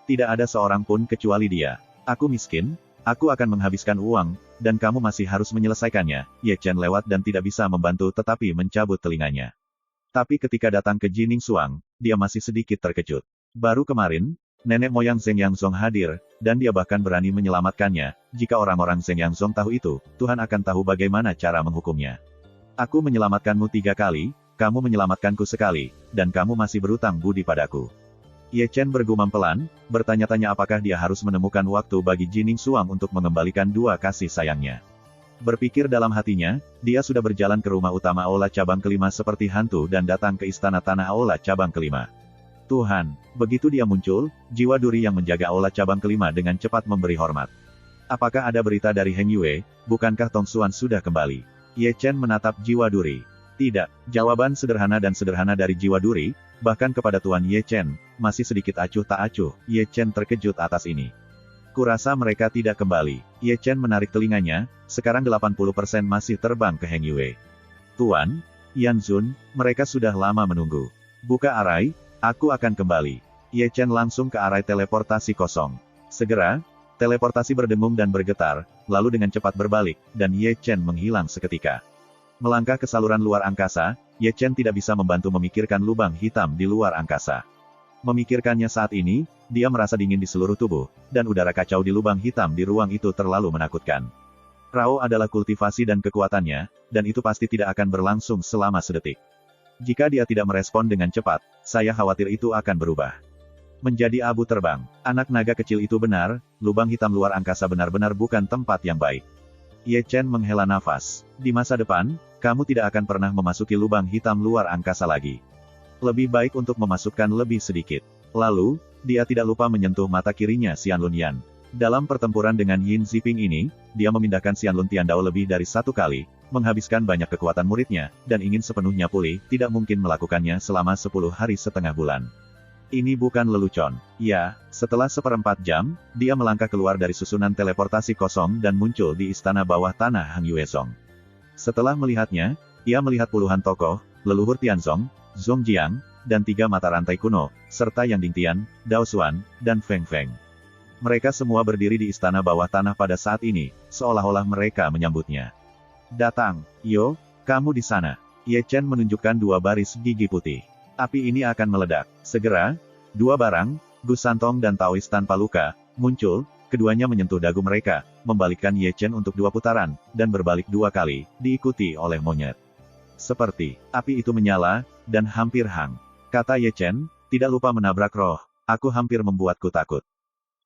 Tidak ada seorang pun kecuali dia. Aku miskin, aku akan menghabiskan uang, dan kamu masih harus menyelesaikannya. Ye Chen lewat dan tidak bisa membantu tetapi mencabut telinganya. Tapi ketika datang ke Jining Xuang, dia masih sedikit terkejut. Baru kemarin, nenek moyang Zheng Yangzong hadir, dan dia bahkan berani menyelamatkannya. Jika orang-orang Zheng Yangzong tahu itu, Tuhan akan tahu bagaimana cara menghukumnya. Aku menyelamatkanmu 3 kali, kamu menyelamatkanku sekali, dan kamu masih berutang budi padaku. Ye Chen bergumam pelan, bertanya-tanya apakah dia harus menemukan waktu bagi Jining Xuang untuk mengembalikan 2 kasih sayangnya. Berpikir dalam hatinya, dia sudah berjalan ke rumah utama Aula Cabang Kelima seperti hantu dan datang ke istana tanah Aula Cabang Kelima. Tuhan, begitu dia muncul, jiwa duri yang menjaga Aula Cabang Kelima dengan cepat memberi hormat. Apakah ada berita dari Heng Yue? Bukankah Tong Xuan sudah kembali? Ye Chen menatap jiwa duri. Tidak, jawaban sederhana dan sederhana dari jiwa duri, bahkan kepada Tuan Ye Chen, masih sedikit acuh tak acuh. Ye Chen terkejut atas ini. Kurasa mereka tidak kembali. Ye Chen menarik telinganya, sekarang 80% masih terbang ke Heng Yue. Tuan, Yan Zun, mereka sudah lama menunggu. Buka arai, aku akan kembali. Ye Chen langsung ke arai teleportasi kosong. Segera, teleportasi berdengung dan bergetar, lalu dengan cepat berbalik, dan Ye Chen menghilang seketika. Melangkah ke saluran luar angkasa, Ye Chen tidak bisa membantu memikirkan lubang hitam di luar angkasa. Memikirkannya saat ini, dia merasa dingin di seluruh tubuh, dan udara kacau di lubang hitam di ruang itu terlalu menakutkan. Rao adalah kultivasi dan kekuatannya, dan itu pasti tidak akan berlangsung selama sedetik. Jika dia tidak merespon dengan cepat, saya khawatir itu akan berubah menjadi abu terbang. Anak naga kecil itu benar, lubang hitam luar angkasa benar-benar bukan tempat yang baik. Ye Chen menghela nafas. Di masa depan, kamu tidak akan pernah memasuki lubang hitam luar angkasa lagi. Lebih baik untuk memasukkan lebih sedikit. Lalu, dia tidak lupa menyentuh mata kirinya Xianlun Yan. Dalam pertempuran dengan Yin Ziping ini, dia memindahkan Xianlun Tiandao lebih dari 1 kali, menghabiskan banyak kekuatan muridnya, dan ingin sepenuhnya pulih, tidak mungkin melakukannya selama 10 hari setengah bulan. Ini bukan lelucon. Ya, setelah 1/4 jam, dia melangkah keluar dari susunan teleportasi kosong dan muncul di istana bawah tanah Hang Yuezong. Setelah melihatnya, ia melihat puluhan tokoh, leluhur Tianzong, Zhong Jiang, dan 3 mata rantai kuno, serta Yang Dingtian, Dao Xuan, dan Feng Feng. Mereka semua berdiri di istana bawah tanah pada saat ini, seolah-olah mereka menyambutnya. Datang, Yo, kamu di sana. Ye Chen menunjukkan 2 baris gigi putih. Api ini akan meledak. Segera, 2 barang, Gu Santong dan Taois tanpa luka, muncul, keduanya menyentuh dagu mereka, membalikkan Ye Chen untuk 2 putaran, dan berbalik 2 kali, diikuti oleh monyet. Seperti, api itu menyala, dan hampir hang. Kata Ye Chen, tidak lupa menabrak roh, aku hampir membuatku takut.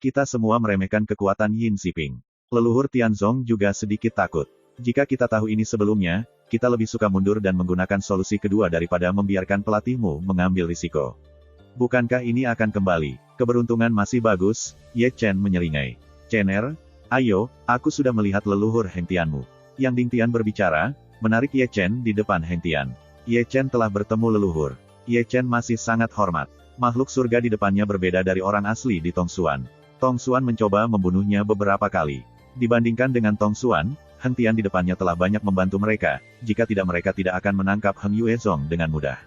Kita semua meremehkan kekuatan Yin Ziping. Leluhur Tianzong juga sedikit takut. Jika kita tahu ini sebelumnya, kita lebih suka mundur dan menggunakan solusi kedua daripada membiarkan pelatihmu mengambil risiko. Bukankah ini akan kembali? Keberuntungan masih bagus, Ye Chen menyeringai. Chener, ayo, aku sudah melihat leluhur Heng Tianmu. Yang Dingtian berbicara, menarik Ye Chen di depan Heng Tian. Ye Chen telah bertemu leluhur. Ye Chen masih sangat hormat. Makhluk surga di depannya berbeda dari orang asli di Tong Xuan. Tong Xuan mencoba membunuhnya beberapa kali. Dibandingkan dengan Tong Xuan, Heng Tian di depannya telah banyak membantu mereka, jika tidak mereka tidak akan menangkap Heng Yuezong dengan mudah.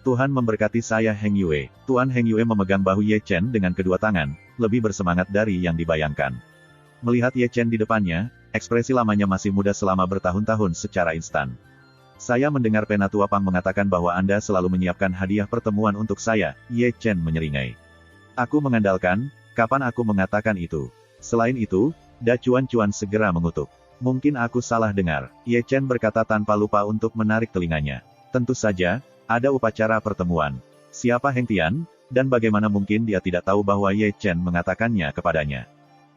Tuhan memberkati saya Heng Yue. Tuan Heng Yue memegang bahu Ye Chen dengan kedua tangan, lebih bersemangat dari yang dibayangkan. Melihat Ye Chen di depannya, ekspresi lamanya masih muda selama bertahun-tahun secara instan. Saya mendengar Penatua Pang mengatakan bahwa Anda selalu menyiapkan hadiah pertemuan untuk saya, Ye Chen menyeringai. Aku mengandalkan, kapan aku mengatakan itu? Selain itu, Da Cuan-Cuan segera mengutuk. Mungkin aku salah dengar, Ye Chen berkata tanpa lupa untuk menarik telinganya. Tentu saja, ada upacara pertemuan. Siapa Heng Tian, dan bagaimana mungkin dia tidak tahu bahwa Ye Chen mengatakannya kepadanya?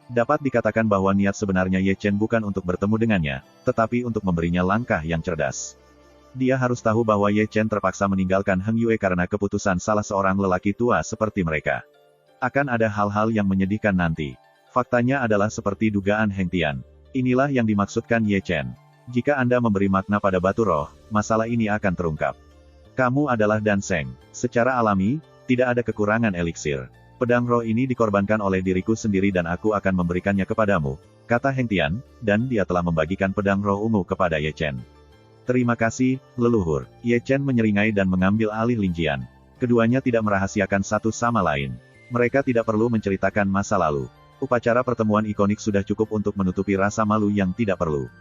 Dapat dikatakan bahwa niat sebenarnya Ye Chen bukan untuk bertemu dengannya, tetapi untuk memberinya langkah yang cerdas. Dia harus tahu bahwa Ye Chen terpaksa meninggalkan Heng Yue karena keputusan salah seorang lelaki tua seperti mereka. Akan ada hal-hal yang menyedihkan nanti. Faktanya adalah seperti dugaan Heng Tian. Inilah yang dimaksudkan Ye Chen. Jika Anda memberi makna pada batu roh, masalah ini akan terungkap. Kamu adalah Danseng. Secara alami, tidak ada kekurangan eliksir. Pedang roh ini dikorbankan oleh diriku sendiri dan aku akan memberikannya kepadamu, kata Heng Tian, dan dia telah membagikan pedang roh ungu kepada Ye Chen. Terima kasih, leluhur. Ye Chen menyeringai dan mengambil alih Ling Jian. Keduanya tidak merahasiakan satu sama lain. Mereka tidak perlu menceritakan masa lalu. Upacara pertemuan ikonik sudah cukup untuk menutupi rasa malu yang tidak perlu.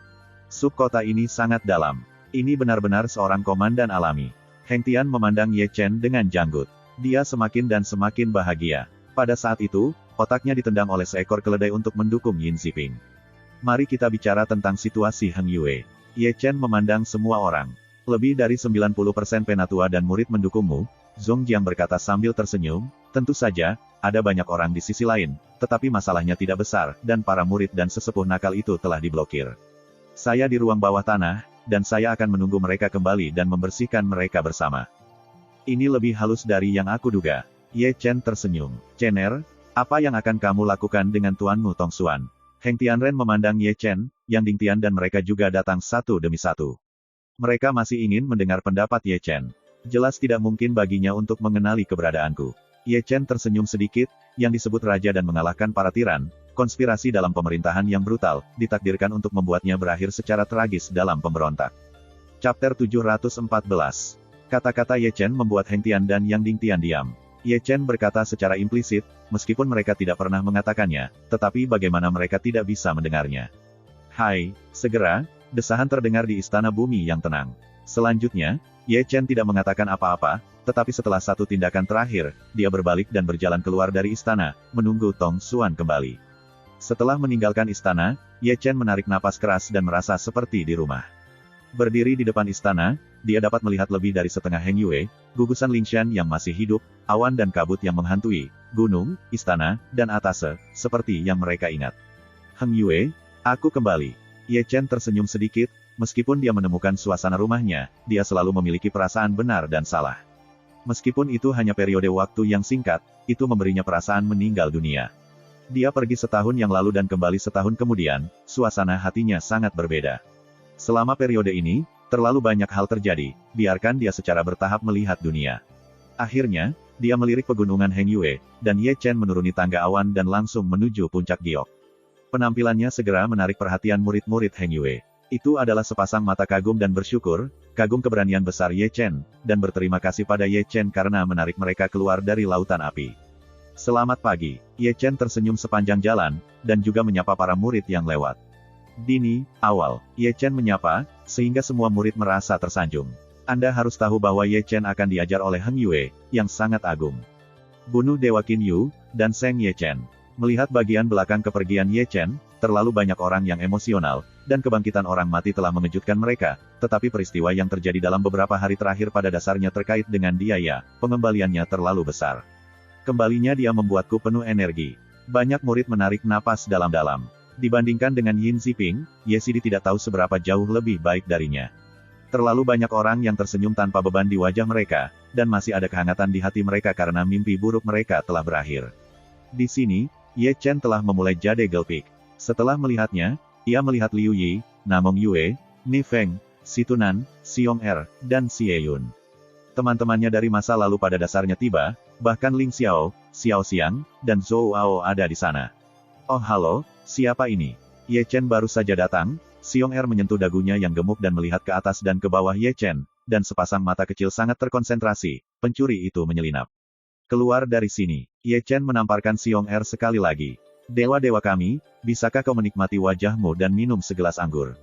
Subkota ini sangat dalam. Ini benar-benar seorang komandan alami. Heng Tian memandang Ye Chen dengan janggut. Dia semakin dan semakin bahagia. Pada saat itu, otaknya ditendang oleh seekor keledai untuk mendukung Yin Ziping. Mari kita bicara tentang situasi Heng Yue. Ye Chen memandang semua orang. Lebih dari 90% penatua dan murid mendukungmu, Zhong Jiang berkata sambil tersenyum. Tentu saja, ada banyak orang di sisi lain, tetapi masalahnya tidak besar, dan para murid dan sesepuh nakal itu telah diblokir. Saya di ruang bawah tanah, dan saya akan menunggu mereka kembali dan membersihkan mereka bersama. Ini lebih halus dari yang aku duga. Ye Chen tersenyum. Cener, apa yang akan kamu lakukan dengan tuanmu Tong Xuan? Heng Tianren memandang Ye Chen, Yang Dingtian dan mereka juga datang satu demi satu. Mereka masih ingin mendengar pendapat Ye Chen. Jelas tidak mungkin baginya untuk mengenali keberadaanku. Ye Chen tersenyum sedikit, yang disebut raja dan mengalahkan para tiran, konspirasi dalam pemerintahan yang brutal, ditakdirkan untuk membuatnya berakhir secara tragis dalam pemberontak. Chapter 714. Kata-kata Ye Chen membuat Heng Tian dan Yang Dingtian diam. Ye Chen berkata secara implisit, meskipun mereka tidak pernah mengatakannya, tetapi bagaimana mereka tidak bisa mendengarnya. Hai, segera, desahan terdengar di istana bumi yang tenang. Selanjutnya, Ye Chen tidak mengatakan apa-apa, tetapi setelah satu tindakan terakhir, dia berbalik dan berjalan keluar dari istana, menunggu Tong Xuan kembali. Setelah meninggalkan istana, Ye Chen menarik napas keras dan merasa seperti di rumah. Berdiri di depan istana, dia dapat melihat lebih dari setengah Heng Yue, gugusan Lingshan yang masih hidup, awan dan kabut yang menghantui, gunung, istana, dan atase, seperti yang mereka ingat. Heng Yue, aku kembali. Ye Chen tersenyum sedikit, meskipun dia menemukan suasana rumahnya, dia selalu memiliki perasaan benar dan salah. Meskipun itu hanya periode waktu yang singkat, itu memberinya perasaan meninggal dunia. Dia pergi setahun yang lalu dan kembali setahun kemudian, suasana hatinya sangat berbeda. Selama periode ini, terlalu banyak hal terjadi, biarkan dia secara bertahap melihat dunia. Akhirnya, dia melirik pegunungan Heng Yue, dan Ye Chen menuruni tangga awan dan langsung menuju puncak giok. Penampilannya segera menarik perhatian murid-murid Heng Yue. Itu adalah sepasang mata kagum dan bersyukur, kagum keberanian besar Ye Chen, dan berterima kasih pada Ye Chen karena menarik mereka keluar dari lautan api. Selamat pagi, Ye Chen tersenyum sepanjang jalan, dan juga menyapa para murid yang lewat. Dini, awal, Ye Chen menyapa, sehingga semua murid merasa tersanjung. Anda harus tahu bahwa Ye Chen akan diajar oleh Heng Yue, yang sangat agung. Bunuh Dewa Qin Yu, dan Seng Ye Chen. Melihat bagian belakang kepergian Ye Chen, terlalu banyak orang yang emosional, dan kebangkitan orang mati telah mengejutkan mereka, tetapi peristiwa yang terjadi dalam beberapa hari terakhir pada dasarnya terkait dengan dia ya, pengembaliannya terlalu besar. Kembalinya dia membuatku penuh energi. Banyak murid menarik napas dalam-dalam. Dibandingkan dengan Yin Ziping, Ye Sidi tidak tahu seberapa jauh lebih baik darinya. Terlalu banyak orang yang tersenyum tanpa beban di wajah mereka, dan masih ada kehangatan di hati mereka karena mimpi buruk mereka telah berakhir. Di sini, Ye Chen telah memulai jade gelpik. Setelah melihatnya, ia melihat Liu Yi, Namong Yue, Ni Feng, Situnan, Xiong Er, dan Xie Yun. Teman-temannya dari masa lalu pada dasarnya tiba, bahkan Ling Xiao, Xiao Xiang, dan Zhou Ao ada di sana. Oh halo, siapa ini? Ye Chen baru saja datang. Xiong Er menyentuh dagunya yang gemuk dan melihat ke atas dan ke bawah Ye Chen, dan sepasang mata kecil sangat terkonsentrasi, pencuri itu menyelinap. Keluar dari sini. Ye Chen menamparkan Xiong Er sekali lagi. Dewa-dewa kami, bisakah kau menikmati wajahmu dan minum segelas anggur?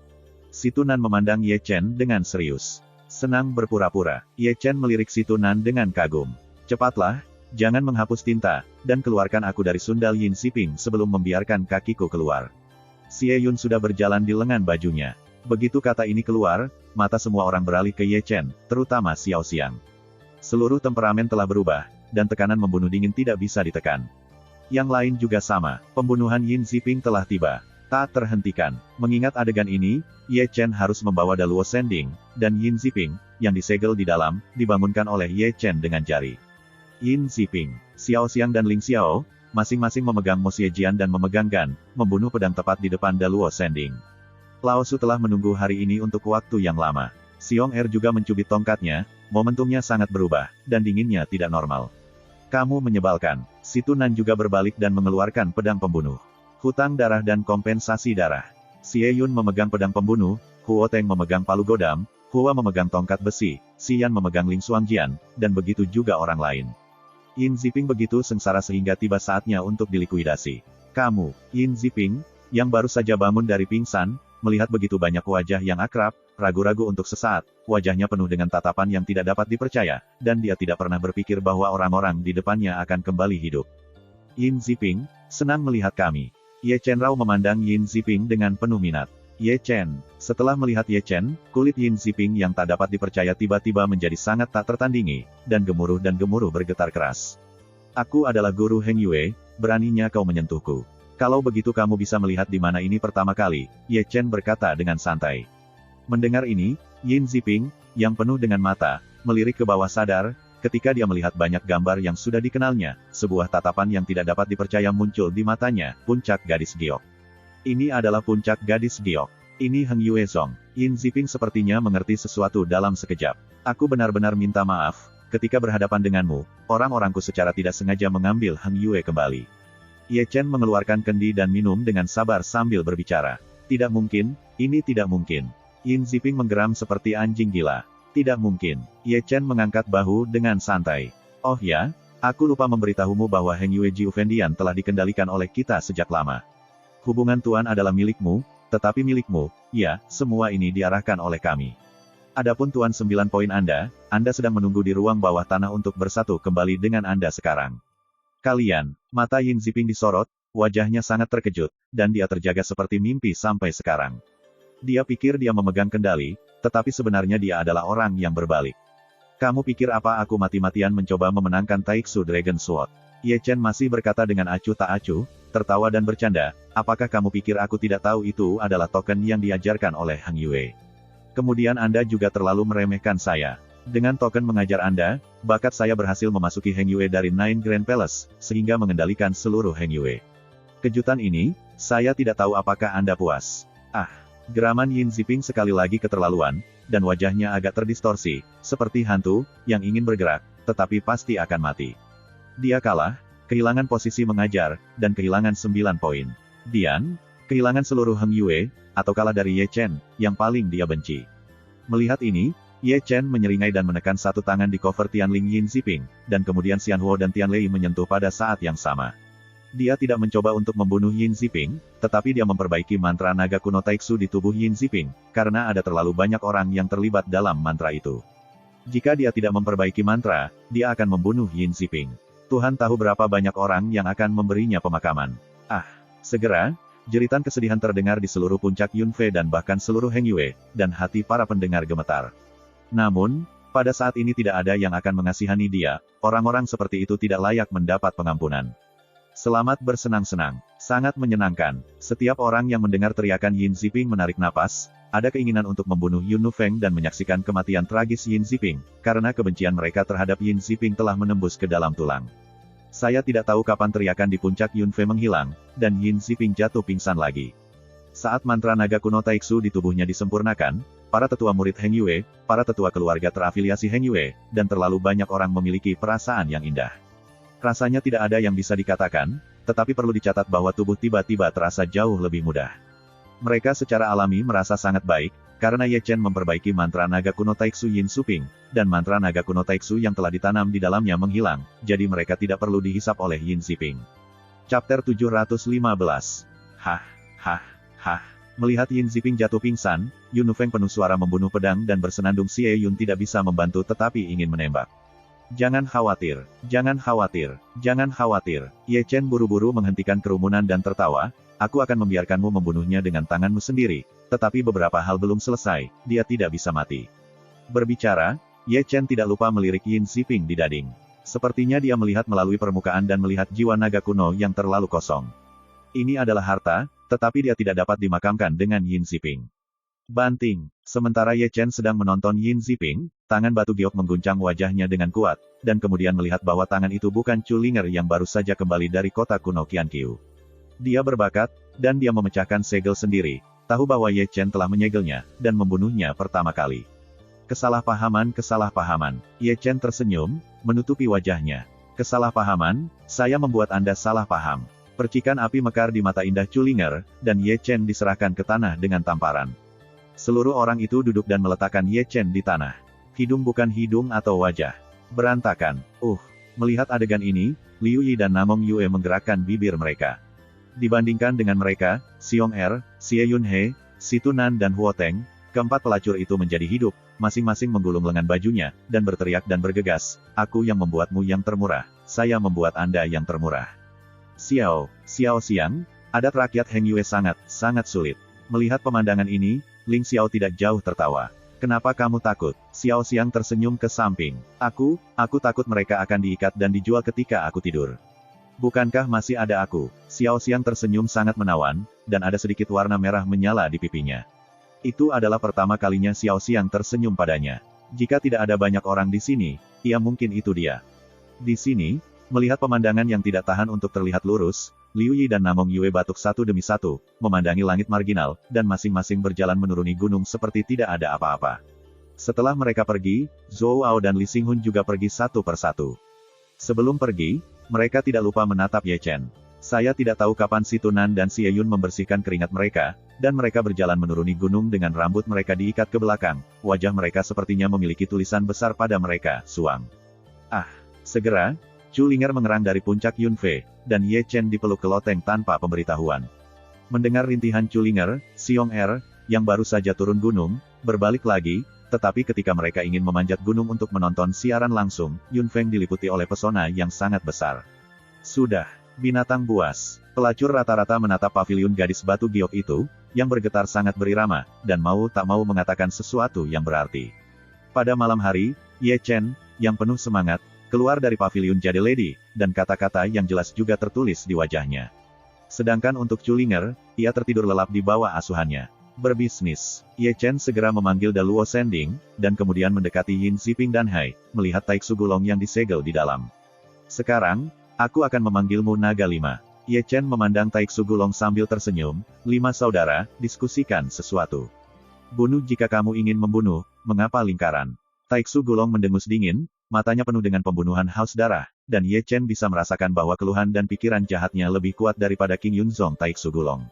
Situnan memandang Ye Chen dengan serius. Senang berpura-pura. Ye Chen melirik Situnan dengan kagum. Cepatlah, jangan menghapus tinta, dan keluarkan aku dari sundal Yin Ziping sebelum membiarkan kakiku keluar. Xie Yun sudah berjalan di lengan bajunya. Begitu kata ini keluar, mata semua orang beralih ke Ye Chen, terutama Xiao Xiang. Seluruh temperamen telah berubah, dan tekanan membunuh dingin tidak bisa ditekan. Yang lain juga sama, pembunuhan Yin Ziping telah tiba. Tak terhentikan. Mengingat adegan ini, Ye Chen harus membawa Daluo Sending, dan Yin Ziping, yang disegel di dalam, dibangunkan oleh Ye Chen dengan jari. Yin Ziping, Xiao Xiang dan Ling Xiao, masing-masing memegang Mo Xiejian dan memegang Gan, membunuh pedang tepat di depan Daluo Sending. Lao Su telah menunggu hari ini untuk waktu yang lama. Xiong Er juga mencubit tongkatnya, momentumnya sangat berubah, dan dinginnya tidak normal. Kamu menyebalkan. Si Tunan juga berbalik dan mengeluarkan pedang pembunuh. Hutang darah dan kompensasi darah. Xie Yun memegang pedang pembunuh, Huo Teng memegang palu godam, Hua memegang tongkat besi, Xian memegang Ling Xuangjian, dan begitu juga orang lain. Yin Ziping begitu sengsara sehingga tiba saatnya untuk dilikuidasi. Kamu, Yin Ziping, yang baru saja bangun dari pingsan, melihat begitu banyak wajah yang akrab, ragu-ragu untuk sesaat, wajahnya penuh dengan tatapan yang tidak dapat dipercaya, dan dia tidak pernah berpikir bahwa orang-orang di depannya akan kembali hidup. Yin Ziping, senang melihat kami. Ye Chen Rao memandang Yin Ziping dengan penuh minat. Ye Chen, setelah melihat Ye Chen, kulit Yin Ziping yang tak dapat dipercaya tiba-tiba menjadi sangat tak tertandingi, dan gemuruh bergetar keras. Aku adalah guru Heng Yue, beraninya kau menyentuhku. Kalau begitu kamu bisa melihat di mana ini pertama kali, Ye Chen berkata dengan santai. Mendengar ini, Yin Ziping, yang penuh dengan mata, melirik ke bawah sadar, ketika dia melihat banyak gambar yang sudah dikenalnya, sebuah tatapan yang tidak dapat dipercaya muncul di matanya, puncak gadis giok. Ini adalah puncak gadis giok. Ini Heng Yue Zong. Yin Ziping sepertinya mengerti sesuatu dalam sekejap. Aku benar-benar minta maaf, ketika berhadapan denganmu, orang-orangku secara tidak sengaja mengambil Heng Yue kembali. Ye Chen mengeluarkan kendi dan minum dengan sabar sambil berbicara. Tidak mungkin, ini tidak mungkin. Yin Ziping menggeram seperti anjing gila. Tidak mungkin. Ye Chen mengangkat bahu dengan santai. Oh ya, aku lupa memberitahumu bahwa Heng Yue Jiufendian telah dikendalikan oleh kita sejak lama. Hubungan Tuan adalah milikmu, tetapi milikmu, ya, semua ini diarahkan oleh kami. Adapun Tuan 9 poin Anda sedang menunggu di ruang bawah tanah untuk bersatu kembali dengan Anda sekarang. Kalian, mata Yin Ziping disorot, wajahnya sangat terkejut, dan dia terjaga seperti mimpi sampai sekarang. Dia pikir dia memegang kendali, tetapi sebenarnya dia adalah orang yang berbalik. Kamu pikir apa aku mati-matian mencoba memenangkan Taiksu Dragon Sword? Ye Chen masih berkata dengan acuh tak acuh, tertawa dan bercanda, apakah kamu pikir aku tidak tahu itu adalah token yang diajarkan oleh Heng Yue? Kemudian Anda juga terlalu meremehkan saya. Dengan token mengajar Anda, bakat saya berhasil memasuki Heng Yue dari Nine Grand Palace, sehingga mengendalikan seluruh Heng Yue. Kejutan ini, saya tidak tahu apakah Anda puas. Geraman Yin Ziping sekali lagi keterlaluan, dan wajahnya agak terdistorsi, seperti hantu, yang ingin bergerak, tetapi pasti akan mati. Dia kalah, kehilangan posisi mengajar, dan kehilangan 9 poin. Dian, kehilangan seluruh Heng Yue, atau kalah dari Ye Chen, yang paling dia benci. Melihat ini, Ye Chen menyeringai dan menekan satu tangan di cover Tianling Yin Ziping, dan kemudian Xian Huo dan Tian Lei menyentuh pada saat yang sama. Dia tidak mencoba untuk membunuh Yin Ziping, tetapi dia memperbaiki mantra naga kuno Taiksu di tubuh Yin Ziping, karena ada terlalu banyak orang yang terlibat dalam mantra itu. Jika dia tidak memperbaiki mantra, dia akan membunuh Yin Ziping. Tuhan tahu berapa banyak orang yang akan memberinya pemakaman. Segera, jeritan kesedihan terdengar di seluruh puncak Yunfei dan bahkan seluruh Heng Yue, dan hati para pendengar gemetar. Namun, pada saat ini tidak ada yang akan mengasihani dia, orang-orang seperti itu tidak layak mendapat pengampunan. Selamat bersenang-senang. Sangat menyenangkan. Setiap orang yang mendengar teriakan Yin Ziping menarik napas, ada keinginan untuk membunuh Yun Nufeng dan menyaksikan kematian tragis Yin Ziping, karena kebencian mereka terhadap Yin Ziping telah menembus ke dalam tulang. Saya tidak tahu kapan teriakan di puncak Yunfei menghilang, dan Yin Ziping jatuh pingsan lagi. Saat mantra naga kuno Taiksu di tubuhnya disempurnakan, para tetua murid Heng Yue, para tetua keluarga terafiliasi Heng Yue, dan terlalu banyak orang memiliki perasaan yang indah. Rasanya tidak ada yang bisa dikatakan, tetapi perlu dicatat bahwa tubuh tiba-tiba terasa jauh lebih mudah. Mereka secara alami merasa sangat baik, karena Ye Chen memperbaiki mantra naga kuno Taiksu Yin Suping, dan mantra naga kuno Taiksu yang telah ditanam di dalamnya menghilang, jadi mereka tidak perlu dihisap oleh Yin Ziping. Chapter 715. Melihat Yin Ziping jatuh pingsan, Yun Nufeng penuh suara membunuh pedang dan bersenandung Xie Yun tidak bisa membantu tetapi ingin menembak. Jangan khawatir, jangan khawatir, jangan khawatir. Ye Chen buru-buru menghentikan kerumunan dan tertawa, aku akan membiarkanmu membunuhnya dengan tanganmu sendiri, tetapi beberapa hal belum selesai, dia tidak bisa mati. Berbicara, Ye Chen tidak lupa melirik Yin Ziping di dading. Sepertinya dia melihat melalui permukaan dan melihat jiwa naga kuno yang terlalu kosong. Ini adalah harta, tetapi dia tidak dapat dimakamkan dengan Yin Ziping. Banting. Sementara Ye Chen sedang menonton Yin Ziping, tangan batu giok mengguncang wajahnya dengan kuat, dan kemudian melihat bahwa tangan itu bukan Chu Linger yang baru saja kembali dari kota kuno Qianqiu. Dia berbakat, dan dia memecahkan segel sendiri, tahu bahwa Ye Chen telah menyegelnya, dan membunuhnya pertama kali. Kesalahpahaman. Ye Chen tersenyum, menutupi wajahnya. Kesalahpahaman, saya membuat Anda salah paham. Percikan api mekar di mata indah Chulinger, dan Ye Chen diserahkan ke tanah dengan tamparan. Seluruh orang itu duduk dan meletakkan Ye Chen di tanah. Hidung bukan hidung atau wajah. Berantakan. Melihat adegan ini, Liu Yi dan Namong Yue menggerakkan bibir mereka. Dibandingkan dengan mereka, Xiong Er, Xie Yunhe, Situ Nan dan Huo Teng, keempat pelacur itu menjadi hidup, masing-masing menggulung lengan bajunya, dan berteriak dan bergegas, aku yang membuatmu yang termurah, saya membuat Anda yang termurah. Xiao Xiang, adat rakyat Heng Yue sangat sulit. Melihat pemandangan ini, Ling Xiao tidak jauh tertawa. Kenapa kamu takut? Xiao Xiang tersenyum ke samping. Aku takut mereka akan diikat dan dijual ketika aku tidur. Bukankah masih ada aku? Xiao Xiang tersenyum sangat menawan, dan ada sedikit warna merah menyala di pipinya. Itu adalah pertama kalinya Xiao Xiang tersenyum padanya. Jika tidak ada banyak orang di sini, mungkin itu dia. Di sini, melihat pemandangan yang tidak tahan untuk terlihat lurus, Liu Yi dan Namong Yue batuk satu demi satu, memandangi langit marginal, dan masing-masing berjalan menuruni gunung seperti tidak ada apa-apa. Setelah mereka pergi, Zhou Ao dan Li Xinghun juga pergi satu persatu. Sebelum pergi, mereka tidak lupa menatap Ye Chen. Saya tidak tahu kapan Situ Nan dan Xie Yun membersihkan keringat mereka, dan mereka berjalan menuruni gunung dengan rambut mereka diikat ke belakang, wajah mereka sepertinya memiliki tulisan besar pada mereka, suang. Segera, Chulinger mengerang dari puncak Yunfei, dan Ye Chen dipeluk ke loteng tanpa pemberitahuan. Mendengar rintihan Chulinger, Xiong Er, yang baru saja turun gunung, berbalik lagi, tetapi ketika mereka ingin memanjat gunung untuk menonton siaran langsung, Yunfeng diliputi oleh pesona yang sangat besar. Sudah, binatang buas. Pelacur rata-rata menatap paviliun gadis batu giok itu, yang bergetar sangat berirama, dan mau tak mau mengatakan sesuatu yang berarti. Pada malam hari, Ye Chen, yang penuh semangat, keluar dari paviliun Jade Lady, dan kata-kata yang jelas juga tertulis di wajahnya. Sedangkan untuk Chulinger, ia tertidur lelap di bawah asuhannya. Berbisnis. Ye Chen segera memanggil Da Luo Sending, dan kemudian mendekati Yin Ziping dan Hai, melihat Taiksu Gulong yang disegel di dalam. Sekarang, aku akan memanggilmu Naga 5. Ye Chen memandang Taiksu Gulong sambil tersenyum, 5 saudara, diskusikan sesuatu. Bunuh jika kamu ingin membunuh, mengapa lingkaran? Taiksu Gulong mendengus dingin, matanya penuh dengan pembunuhan haus darah, dan Ye Chen bisa merasakan bahwa keluhan dan pikiran jahatnya lebih kuat daripada King Yunzong Taiksu Gulong.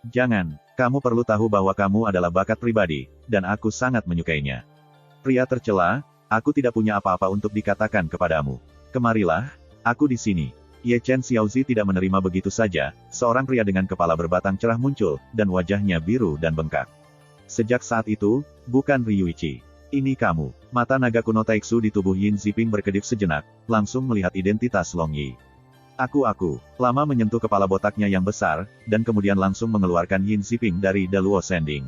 Jangan, kamu perlu tahu bahwa kamu adalah bakat pribadi, dan aku sangat menyukainya. Pria tercela, aku tidak punya apa-apa untuk dikatakan kepadamu. Kemarilah, aku di sini. Ye Chen Xiaozi tidak menerima begitu saja, seorang pria dengan kepala berbatang cerah muncul, dan wajahnya biru dan bengkak. Sejak saat itu, bukan Ryuichi. Ini kamu. Mata naga kuno Taiksu di tubuh Yin Ziping berkedip sejenak, langsung melihat identitas Long Yi. Aku. Lama menyentuh kepala botaknya yang besar, dan kemudian langsung mengeluarkan Yin Ziping dari Da Luo Sending.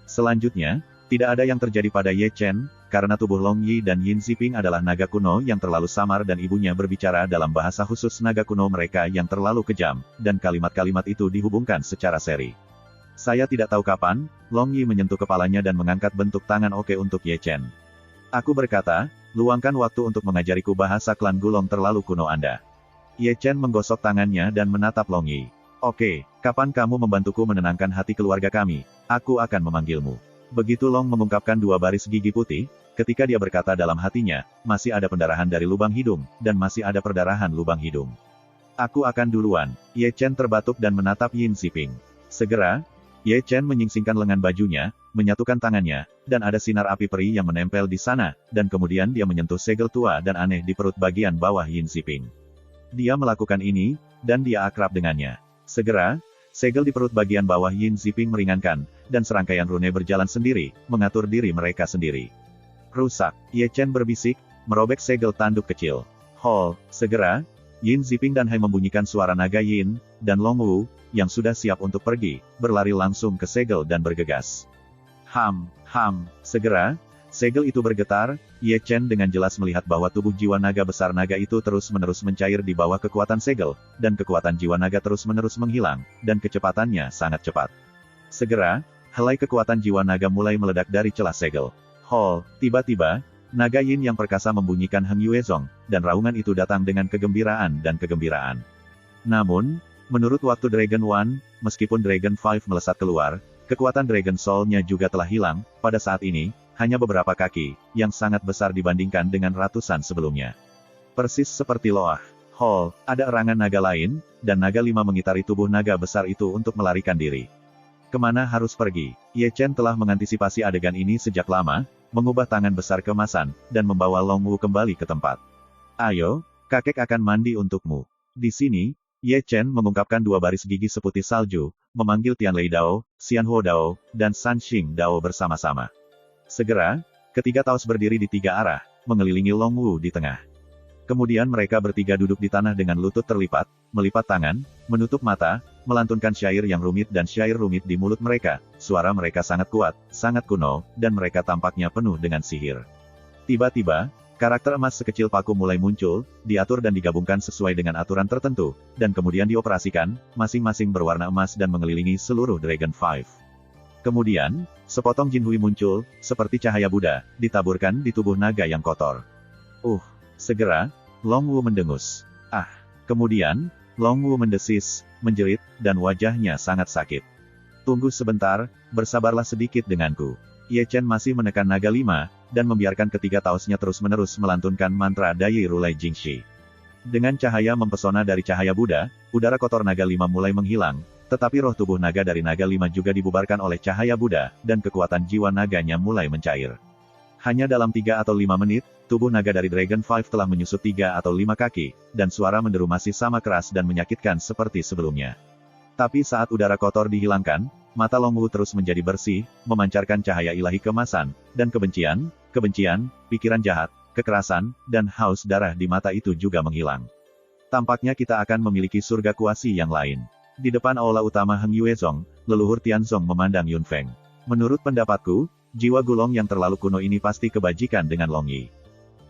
Selanjutnya, tidak ada yang terjadi pada Ye Chen, karena tubuh Long Yi dan Yin Ziping adalah naga kuno yang terlalu samar dan ibunya berbicara dalam bahasa khusus naga kuno mereka yang terlalu kejam, dan kalimat-kalimat itu dihubungkan secara seri. Saya tidak tahu kapan, Long Yi menyentuh kepalanya dan mengangkat bentuk tangan oke untuk Ye Chen. Aku berkata, luangkan waktu untuk mengajariku bahasa klan Gulong terlalu kuno Anda. Ye Chen menggosok tangannya dan menatap Long Yi. Oke, kapan kamu membantuku menenangkan hati keluarga kami, aku akan memanggilmu. Begitu Long mengungkapkan 2 baris gigi putih, ketika dia berkata dalam hatinya, masih ada pendarahan dari lubang hidung, dan masih ada perdarahan lubang hidung. Aku akan duluan. Ye Chen terbatuk dan menatap Yin Ziping. Segera, Ye Chen menyingsingkan lengan bajunya, menyatukan tangannya, dan ada sinar api peri yang menempel di sana, dan kemudian dia menyentuh segel tua dan aneh di perut bagian bawah Yin Ziping. Dia melakukan ini, dan dia akrab dengannya. Segera, segel di perut bagian bawah Yin Ziping meringankan, dan serangkaian rune berjalan sendiri, mengatur diri mereka sendiri. Rusak, Ye Chen berbisik, merobek segel tanduk kecil. Segera, Yin Ziping dan Hai membunyikan suara naga Yin, dan Long Wu, yang sudah siap untuk pergi, berlari langsung ke segel dan bergegas. Segera, segel itu bergetar, Ye Chen dengan jelas melihat bahwa tubuh jiwa naga besar naga itu terus-menerus mencair di bawah kekuatan segel, dan kekuatan jiwa naga terus-menerus menghilang, dan kecepatannya sangat cepat. Segera, helai kekuatan jiwa naga mulai meledak dari celah segel. Tiba-tiba, naga Yin yang perkasa membunyikan Heng Yuezong, dan raungan itu datang dengan kegembiraan dan kegembiraan. Namun, menurut waktu Dragon One, meskipun Dragon 5 melesat keluar, Kekuatan Dragon Soul-nya juga telah hilang, pada saat ini, hanya beberapa kaki, yang sangat besar dibandingkan dengan ratusan sebelumnya. Persis seperti Loah Hall, ada erangan naga lain, dan naga 5 mengitari tubuh naga besar itu untuk melarikan diri. Kemana harus pergi? Ye Chen telah mengantisipasi adegan ini sejak lama, mengubah tangan besar kemasan, dan membawa Long Wu kembali ke tempat. Ayo, kakek akan mandi untukmu. Di sini, Ye Chen mengungkapkan dua baris gigi seputih salju, memanggil Tianlei Dao, Xianhuo Dao, dan Sanxing Dao bersama-sama. Segera, ketiga taos berdiri di tiga arah, mengelilingi Long Wu di tengah. Kemudian mereka bertiga duduk di tanah dengan lutut terlipat, melipat tangan, menutup mata, melantunkan syair yang rumit dan syair rumit di mulut mereka. Suara mereka sangat kuat, sangat kuno, dan mereka tampaknya penuh dengan sihir. Tiba-tiba, karakter emas sekecil paku mulai muncul, diatur dan digabungkan sesuai dengan aturan tertentu, dan kemudian dioperasikan, masing-masing berwarna emas dan mengelilingi seluruh Dragon Five. Kemudian, sepotong Jin Hui muncul, seperti cahaya Buddha, ditaburkan di tubuh naga yang kotor. Segera, Long Wu mendengus. Kemudian, Long Wu mendesis, menjerit, dan wajahnya sangat sakit. Tunggu sebentar, bersabarlah sedikit denganku. Ye Chen masih menekan naga 5, dan membiarkan ketiga taosnya terus-menerus melantunkan mantra Dai Rulai Jingxi. Dengan cahaya mempesona dari cahaya Buddha, udara kotor naga 5 mulai menghilang, tetapi roh tubuh naga dari naga 5 juga dibubarkan oleh cahaya Buddha, dan kekuatan jiwa naganya mulai mencair. Hanya dalam 3 atau 5 menit, tubuh naga dari Dragon Five telah menyusut 3 atau 5 kaki, dan suara menderu masih sama keras dan menyakitkan seperti sebelumnya. Tapi saat udara kotor dihilangkan, mata Long Wu terus menjadi bersih, memancarkan cahaya ilahi kemasan, dan kebencian, pikiran jahat, kekerasan, dan haus darah di mata itu juga menghilang. Tampaknya kita akan memiliki surga kuasi yang lain. Di depan aula utama Heng Yuezong, leluhur Tianzong memandang Yun Feng. Menurut pendapatku, jiwa Gulong yang terlalu kuno ini pasti kebajikan dengan Long Yi.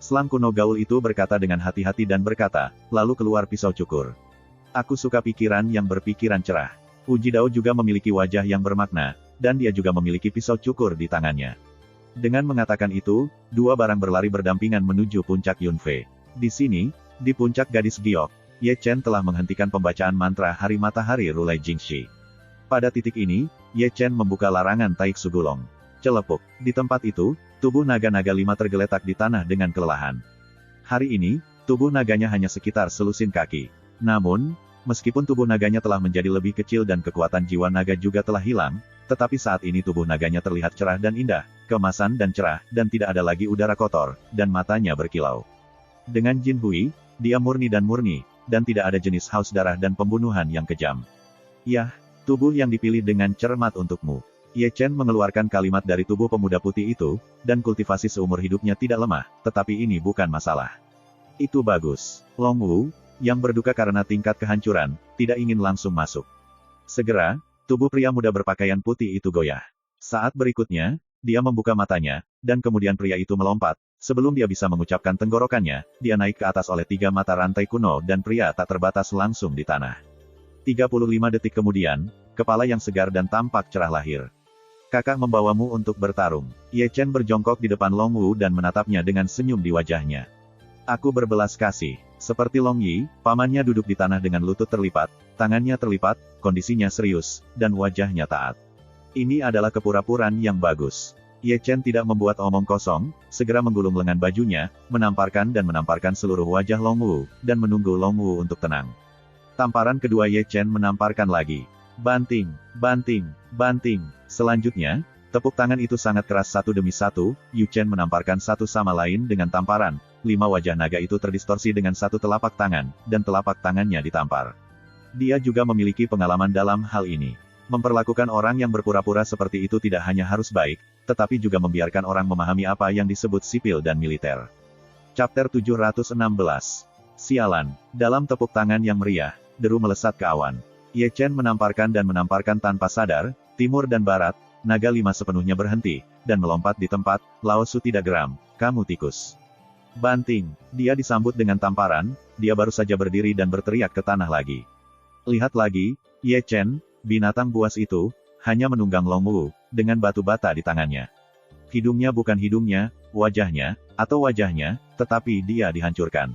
Selang kuno gaul itu berkata dengan hati-hati dan berkata, lalu keluar pisau cukur. Aku suka pikiran yang berpikiran cerah. Uji Dao juga memiliki wajah yang bermakna, dan dia juga memiliki pisau cukur di tangannya. Dengan mengatakan itu, dua barang berlari berdampingan menuju puncak Yunfei. Di sini, di puncak gadis giok, Ye Chen telah menghentikan pembacaan mantra Hari Matahari Rulai Jingxi. Pada titik ini, Ye Chen membuka larangan Taik Sugulong. Celepuk. Di tempat itu, tubuh naga-naga 5 tergeletak di tanah dengan kelelahan. Hari ini, tubuh naganya hanya sekitar selusin kaki. Namun, meskipun tubuh naganya telah menjadi lebih kecil dan kekuatan jiwa naga juga telah hilang, tetapi saat ini tubuh naganya terlihat cerah dan indah, kemasan dan cerah, dan tidak ada lagi udara kotor, dan matanya berkilau. Dengan Jin Hui, dia murni, dan tidak ada jenis haus darah dan pembunuhan yang kejam. Yah, tubuh yang dipilih dengan cermat untukmu. Ye Chen mengeluarkan kalimat dari tubuh pemuda putih itu, dan kultivasi seumur hidupnya tidak lemah, tetapi ini bukan masalah. Itu bagus. Long Wu, yang berduka karena tingkat kehancuran, tidak ingin langsung masuk. Segera, tubuh pria muda berpakaian putih itu goyah. Saat berikutnya, dia membuka matanya, dan kemudian pria itu melompat. Sebelum dia bisa mengucapkan tenggorokannya, dia naik ke atas oleh 3 mata rantai kuno dan pria tak terbatas langsung di tanah. 35 detik kemudian, kepala yang segar dan tampak cerah lahir. Kakak membawamu untuk bertarung. Ye Chen berjongkok di depan Long Wu dan menatapnya dengan senyum di wajahnya. Aku berbelas kasih. Seperti Long Yi, pamannya duduk di tanah dengan lutut terlipat, tangannya terlipat, kondisinya serius, dan wajahnya taat. Ini adalah kepura-puraan yang bagus. Ye Chen tidak membuat omong kosong, segera menggulung lengan bajunya, menamparkan seluruh wajah Long Wu, dan menunggu Long Wu untuk tenang. Tamparan kedua Ye Chen menamparkan lagi. Banting, banting, banting. Selanjutnya, tepuk tangan itu sangat keras satu demi satu, Yu Chen menamparkan satu sama lain dengan tamparan. 5 wajah naga itu terdistorsi dengan satu telapak tangan, dan telapak tangannya ditampar. Dia juga memiliki pengalaman dalam hal ini. Memperlakukan orang yang berpura-pura seperti itu tidak hanya harus baik, tetapi juga membiarkan orang memahami apa yang disebut sipil dan militer. Chapter 716. Sialan. Dalam tepuk tangan yang meriah, deru melesat ke awan. Ye Chen menamparkan tanpa sadar, timur dan barat, naga 5 sepenuhnya berhenti, dan melompat di tempat. Lao Su tidak geram, kamu tikus. Banting. Dia disambut dengan tamparan, dia baru saja berdiri dan berteriak ke tanah lagi. Lihat lagi, Ye Chen, binatang buas itu, hanya menunggang Long Wu, dengan batu bata di tangannya. Hidungnya bukan hidungnya, wajahnya, tetapi dia dihancurkan.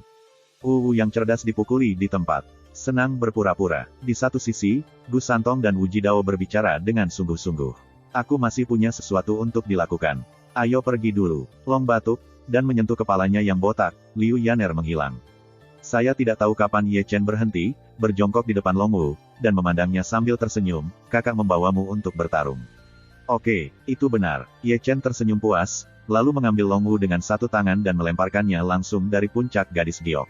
Wu yang cerdas dipukuli di tempat. Senang berpura-pura. Di satu sisi, Gu Santong dan Wu Jidao berbicara dengan sungguh-sungguh. Aku masih punya sesuatu untuk dilakukan. Ayo pergi dulu. Long batuk, dan menyentuh kepalanya yang botak. Liu Yaner menghilang. Saya tidak tahu kapan Ye Chen berhenti, berjongkok di depan Long Wu, dan memandangnya sambil tersenyum. Kakak membawamu untuk bertarung. Oke, itu benar. Ye Chen tersenyum puas, lalu mengambil Long Wu dengan satu tangan dan melemparkannya langsung dari puncak gadis giok.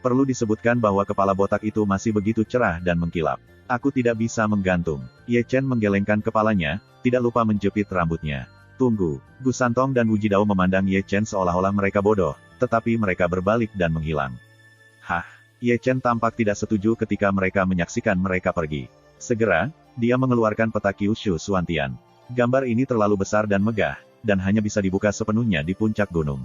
Perlu disebutkan bahwa kepala botak itu masih begitu cerah dan mengkilap. Aku tidak bisa menggantung. Ye Chen menggelengkan kepalanya, tidak lupa menjepit rambutnya. Tunggu. Gu Santong dan Wu Jidao memandang Ye Chen seolah-olah mereka bodoh, tetapi mereka berbalik dan menghilang. Hah? Ye Chen tampak tidak setuju ketika mereka menyaksikan mereka pergi. Segera, dia mengeluarkan peta Kyushu Suantian. Gambar ini terlalu besar dan megah, dan hanya bisa dibuka sepenuhnya di puncak gunung.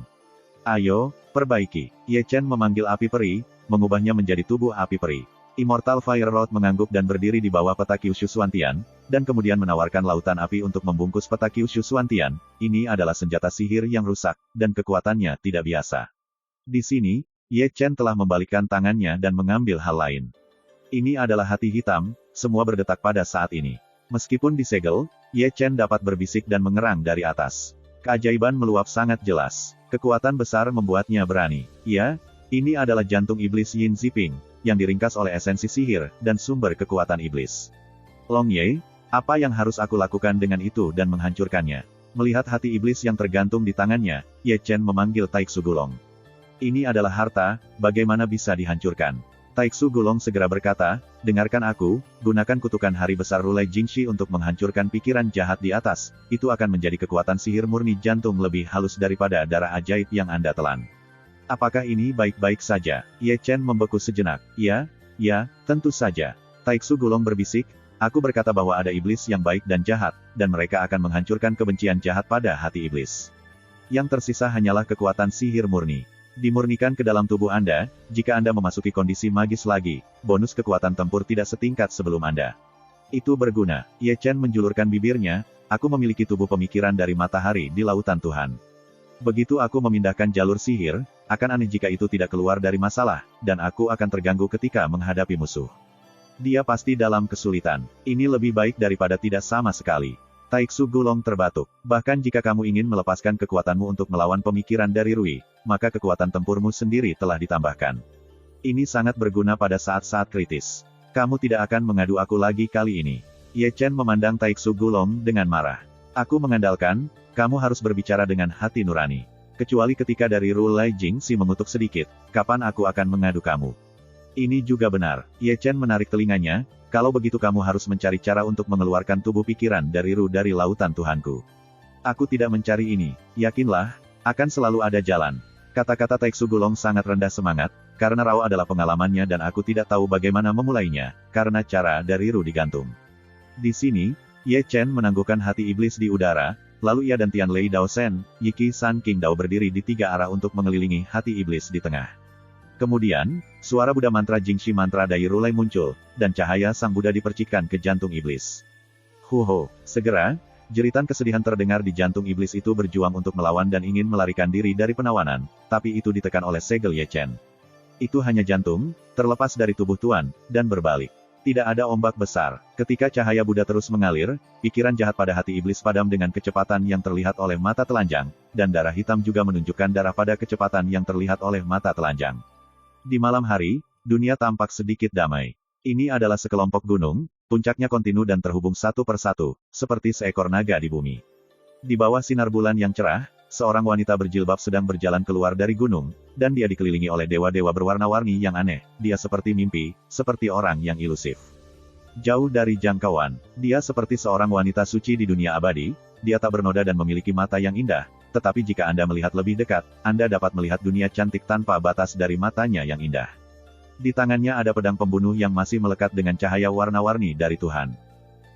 Ayo, perbaiki. Ye Chen memanggil api peri, mengubahnya menjadi tubuh api peri. Immortal Fire Rod mengangguk dan berdiri di bawah peta Kyushu Suantian, dan kemudian menawarkan lautan api untuk membungkus peta Kyushu Suantian. Ini adalah senjata sihir yang rusak, dan kekuatannya tidak biasa. Di sini, Ye Chen telah membalikkan tangannya dan mengambil hal lain. Ini adalah hati hitam, semua berdetak pada saat ini. Meskipun disegel, Ye Chen dapat berbisik dan mengerang dari atas. Keajaiban meluap sangat jelas. Kekuatan besar membuatnya berani. Ya, ini adalah jantung iblis Yin Ziping, yang diringkas oleh esensi sihir, dan sumber kekuatan iblis. Long Ye, apa yang harus aku lakukan dengan itu dan menghancurkannya? Melihat hati iblis yang tergantung di tangannya, Ye Chen memanggil Taiksu Gulong. Ini adalah harta, bagaimana bisa dihancurkan? Taiksu Gulong segera berkata, dengarkan aku, gunakan kutukan hari besar Rulai Jingxi untuk menghancurkan pikiran jahat di atas, itu akan menjadi kekuatan sihir murni jantung lebih halus daripada darah ajaib yang Anda telan. Apakah ini baik-baik saja? Ye Chen membeku sejenak. Ya, tentu saja. Taiksu Gulong berbisik, aku berkata bahwa ada iblis yang baik dan jahat, dan mereka akan menghancurkan kebencian jahat pada hati iblis. Yang tersisa hanyalah kekuatan sihir murni. Dimurnikan ke dalam tubuh Anda, jika Anda memasuki kondisi magis lagi, bonus kekuatan tempur tidak setingkat sebelum Anda. Itu berguna. Ye Chen menjulurkan bibirnya, aku memiliki tubuh pemikiran dari matahari di lautan Tuhan. Begitu aku memindahkan jalur sihir, akan aneh jika itu tidak keluar dari masalah, dan aku akan terganggu ketika menghadapi musuh. Dia pasti dalam kesulitan. Ini lebih baik daripada tidak sama sekali. Taiksu Gulong terbatuk. Bahkan jika kamu ingin melepaskan kekuatanmu untuk melawan pemikiran dari Rui, maka kekuatan tempurmu sendiri telah ditambahkan. Ini sangat berguna pada saat-saat kritis. Kamu tidak akan mengadu aku lagi kali ini. Ye Chen memandang Taiksu Gulong dengan marah. Aku mengandalkan, kamu harus berbicara dengan hati nurani. Kecuali ketika dari Rulai Jingxi mengutuk sedikit, kapan aku akan mengadu kamu? Ini juga benar. Ye Chen menarik telinganya, kalau begitu kamu harus mencari cara untuk mengeluarkan tubuh pikiran dari Ru dari lautan Tuhanku. Aku tidak mencari ini, yakinlah, akan selalu ada jalan. Kata-kata Taiksu Gulong sangat rendah semangat, karena Rao adalah pengalamannya dan aku tidak tahu bagaimana memulainya, karena cara dari Ru digantung. Di sini, Ye Chen menangguhkan hati iblis di udara, lalu ia dan Tian Lei Daosen, Yiki San King Dao berdiri di tiga arah untuk mengelilingi hati iblis di tengah. Kemudian, suara Buddha mantra Jingxi mantra Dai Rulai muncul, dan cahaya sang Buddha dipercikkan ke jantung iblis. Huho, segera, jeritan kesedihan terdengar di jantung iblis itu berjuang untuk melawan dan ingin melarikan diri dari penawanan, tapi itu ditekan oleh segel Ye Chen. Itu hanya jantung, terlepas dari tubuh Tuan, dan berbalik. Tidak ada ombak besar. Ketika cahaya Buddha terus mengalir, pikiran jahat pada hati iblis padam dengan kecepatan yang terlihat oleh mata telanjang, dan darah hitam juga menunjukkan darah pada kecepatan yang terlihat oleh mata telanjang. Di malam hari, dunia tampak sedikit damai. Ini adalah sekelompok gunung, puncaknya kontinu dan terhubung satu persatu, seperti seekor naga di bumi. Di bawah sinar bulan yang cerah, seorang wanita berjilbab sedang berjalan keluar dari gunung, dan dia dikelilingi oleh dewa-dewa berwarna-warni yang aneh. Dia seperti mimpi, seperti orang yang ilusif. Jauh dari jangkauan, dia seperti seorang wanita suci di dunia abadi, dia tak bernoda dan memiliki mata yang indah, tetapi jika Anda melihat lebih dekat, Anda dapat melihat dunia cantik tanpa batas dari matanya yang indah. Di tangannya ada pedang pembunuh yang masih melekat dengan cahaya warna-warni dari Tuhan.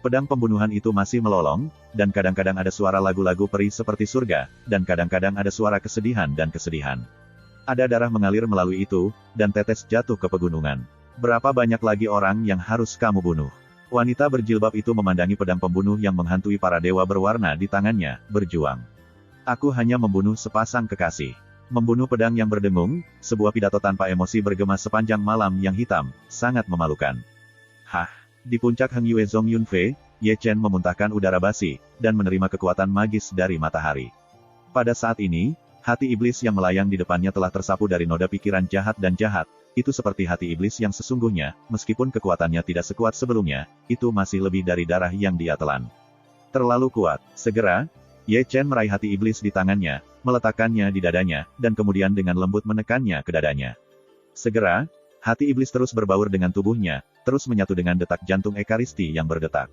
Pedang pembunuhan itu masih melolong, dan kadang-kadang ada suara lagu-lagu peri seperti surga, dan kadang-kadang ada suara kesedihan dan kesedihan. Ada darah mengalir melalui itu, dan tetes jatuh ke pegunungan. Berapa banyak lagi orang yang harus kamu bunuh? Wanita berjilbab itu memandangi pedang pembunuh yang menghantui para dewa berwarna di tangannya, berjuang. Aku hanya membunuh sepasang kekasih. Membunuh pedang yang berdengung, sebuah pidato tanpa emosi bergema sepanjang malam yang hitam, sangat memalukan. Hah! Di puncak Heng Yue Zong Yunfei, Ye Chen memuntahkan udara basi, dan menerima kekuatan magis dari matahari. Pada saat ini, hati iblis yang melayang di depannya telah tersapu dari noda pikiran jahat dan jahat. Itu seperti hati iblis yang sesungguhnya, meskipun kekuatannya tidak sekuat sebelumnya, itu masih lebih dari darah yang dia telan. Terlalu kuat. Segera, Ye Chen meraih hati iblis di tangannya, meletakkannya di dadanya, dan kemudian dengan lembut menekannya ke dadanya. Segera, hati iblis terus berbaur dengan tubuhnya, terus menyatu dengan detak jantung Ekaristi yang berdetak.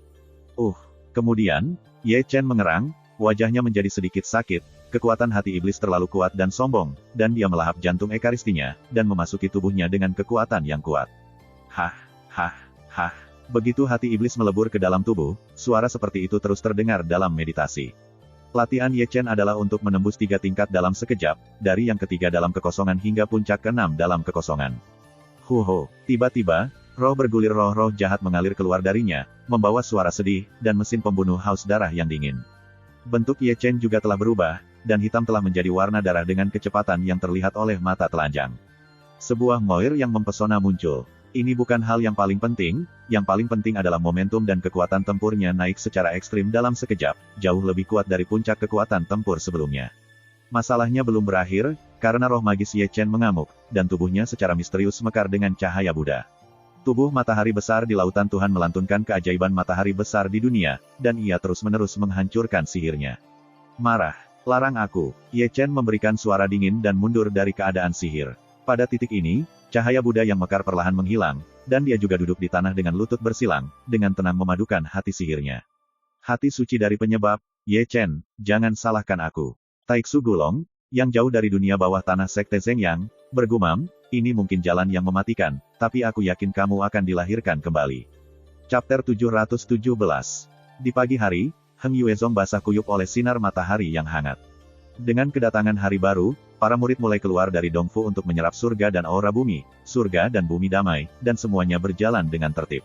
Kemudian, Ye Chen mengerang, wajahnya menjadi sedikit sakit, kekuatan hati iblis terlalu kuat dan sombong, dan dia melahap jantung Ekaristinya, dan memasuki tubuhnya dengan kekuatan yang kuat. Hah. Begitu hati iblis melebur ke dalam tubuh, suara seperti itu terus terdengar dalam meditasi. Latihan Ye Chen adalah untuk menembus 3 tingkat dalam sekejap, dari yang ketiga dalam kekosongan hingga puncak ke-6 dalam kekosongan. Tiba-tiba, roh bergulir, roh-roh jahat mengalir keluar darinya, membawa suara sedih, dan mesin pembunuh haus darah yang dingin. Bentuk Ye Chen juga telah berubah, dan hitam telah menjadi warna darah dengan kecepatan yang terlihat oleh mata telanjang. Sebuah ngoir yang mempesona muncul. Ini bukan hal yang paling penting, yang paling penting adalah momentum dan kekuatan tempurnya naik secara ekstrim dalam sekejap, jauh lebih kuat dari puncak kekuatan tempur sebelumnya. Masalahnya belum berakhir, karena roh magis Ye Chen mengamuk, dan tubuhnya secara misterius mekar dengan cahaya Buddha. Tubuh matahari besar di lautan Tuhan melantunkan keajaiban matahari besar di dunia, dan ia terus-menerus menghancurkan sihirnya. Marah. Larang aku. Ye Chen memberikan suara dingin dan mundur dari keadaan sihir. Pada titik ini, cahaya Buddha yang mekar perlahan menghilang, dan dia juga duduk di tanah dengan lutut bersilang, dengan tenang memadukan hati sihirnya. Hati suci dari penyebab, Ye Chen, jangan salahkan aku. Taiksu Gulong, yang jauh dari dunia bawah tanah sekte Zhengyang, bergumam, ini mungkin jalan yang mematikan, tapi aku yakin kamu akan dilahirkan kembali. Chapter 717. Di pagi hari, Heng Yuezong basah kuyup oleh sinar matahari yang hangat. Dengan kedatangan hari baru, para murid mulai keluar dari Dongfu untuk menyerap surga dan aura bumi, surga dan bumi damai, dan semuanya berjalan dengan tertib.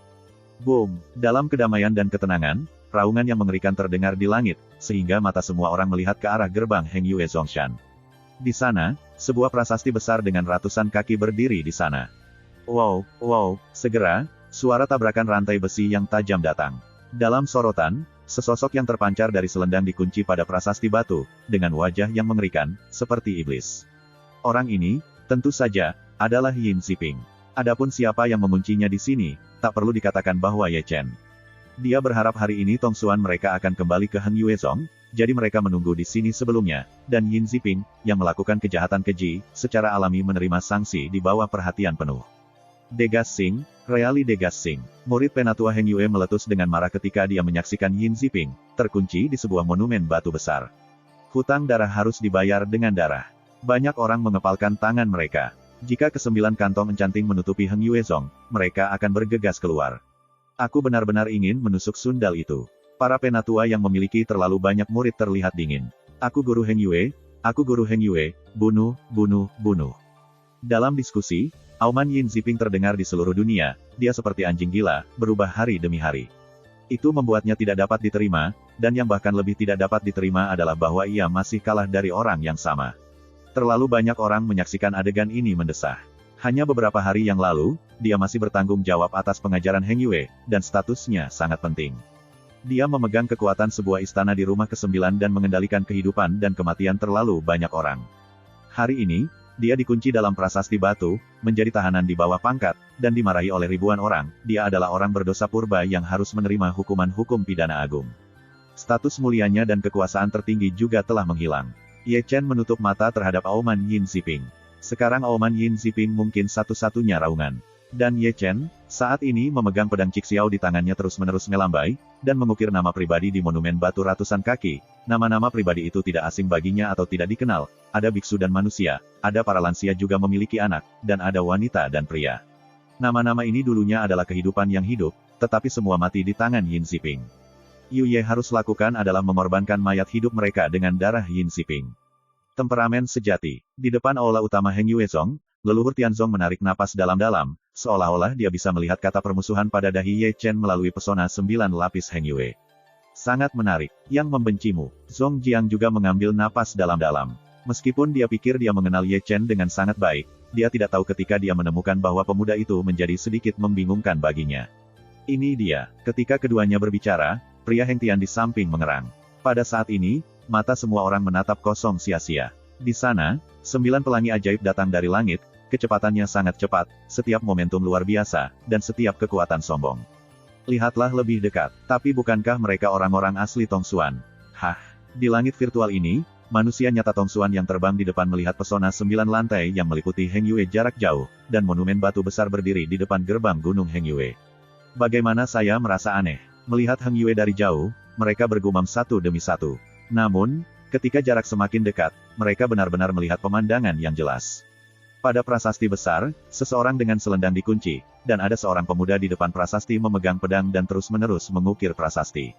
Boom! Dalam kedamaian dan ketenangan, raungan yang mengerikan terdengar di langit, sehingga mata semua orang melihat ke arah gerbang Heng Yuezongshan. Di sana, sebuah prasasti besar dengan ratusan kaki berdiri di sana. Wow! Segera, suara tabrakan rantai besi yang tajam datang. Dalam sorotan, sesosok yang terpancar dari selendang dikunci pada prasasti batu, dengan wajah yang mengerikan, seperti iblis. Orang ini, tentu saja, adalah Yin Ziping. Adapun siapa yang menguncinya di sini, tak perlu dikatakan bahwa Ye Chen. Dia berharap hari ini Tongsuan mereka akan kembali ke Heng Yuezong, jadi mereka menunggu di sini sebelumnya, dan Yin Ziping, yang melakukan kejahatan keji, secara alami menerima sanksi di bawah perhatian penuh. Degas Sing, Reali Degas Sing, murid penatua Heng Yue meletus dengan marah ketika dia menyaksikan Yin Ziping, terkunci di sebuah monumen batu besar. Hutang darah harus dibayar dengan darah. Banyak orang mengepalkan tangan mereka. Jika ke-9 kantong encanting menutupi Heng Yuezong, mereka akan bergegas keluar. Aku benar-benar ingin menusuk sundal itu. Para penatua yang memiliki terlalu banyak murid terlihat dingin. Aku guru Heng Yue, bunuh. Dalam diskusi, auman Yin Ziping terdengar di seluruh dunia, dia seperti anjing gila, berubah hari demi hari. Itu membuatnya tidak dapat diterima, dan yang bahkan lebih tidak dapat diterima adalah bahwa ia masih kalah dari orang yang sama. Terlalu banyak orang menyaksikan adegan ini mendesah. Hanya beberapa hari yang lalu, dia masih bertanggung jawab atas pengajaran Heng Yue, dan statusnya sangat penting. Dia memegang kekuatan sebuah istana di rumah ke-9 dan mengendalikan kehidupan dan kematian terlalu banyak orang. Hari ini, dia dikunci dalam prasasti batu, menjadi tahanan di bawah pangkat, dan dimarahi oleh ribuan orang. Dia adalah orang berdosa purba yang harus menerima hukuman hukum pidana agung. Status mulianya dan kekuasaan tertinggi juga telah menghilang. Ye Chen menutup mata terhadap auman Yin Ziping. Sekarang auman Yin Ziping mungkin satu-satunya raungan. Dan Ye Chen, saat ini memegang pedang Cixiao di tangannya terus-menerus melambai, dan mengukir nama pribadi di monumen batu ratusan kaki. Nama-nama pribadi itu tidak asing baginya atau tidak dikenal. Ada biksu dan manusia, ada para lansia juga memiliki anak, dan ada wanita dan pria. Nama-nama ini dulunya adalah kehidupan yang hidup, tetapi semua mati di tangan Yin Ziping. Yu Ye harus lakukan adalah mengorbankan mayat hidup mereka dengan darah Yin Ziping. Temperamen sejati. Di depan aula utama Heng Yuezong, leluhur Tianzong menarik napas dalam-dalam, seolah-olah dia bisa melihat kata permusuhan pada dahi Ye Chen melalui pesona 9 lapis Heng Yue. Sangat menarik. Yang membencimu. Zong Jiang juga mengambil napas dalam-dalam. Meskipun dia pikir dia mengenal Ye Chen dengan sangat baik, dia tidak tahu ketika dia menemukan bahwa pemuda itu menjadi sedikit membingungkan baginya. Ini dia. Ketika keduanya berbicara, pria Heng Tian di samping mengerang. Pada saat ini, mata semua orang menatap kosong sia-sia. Di sana, 9 pelangi ajaib datang dari langit, kecepatannya sangat cepat, setiap momentum luar biasa, dan setiap kekuatan sombong. Lihatlah lebih dekat, tapi bukankah mereka orang-orang asli Tongsuan? Hah? Di langit virtual ini, manusia nyata Tongsuan yang terbang di depan melihat pesona 9 lantai yang meliputi Heng Yue jarak jauh, dan monumen batu besar berdiri di depan gerbang gunung Heng Yue. Bagaimana saya merasa aneh. Melihat Heng Yue dari jauh, mereka bergumam satu demi satu. Namun, ketika jarak semakin dekat, mereka benar-benar melihat pemandangan yang jelas. Pada prasasti besar, seseorang dengan selendang dikunci, dan ada seorang pemuda di depan prasasti memegang pedang dan terus-menerus mengukir prasasti.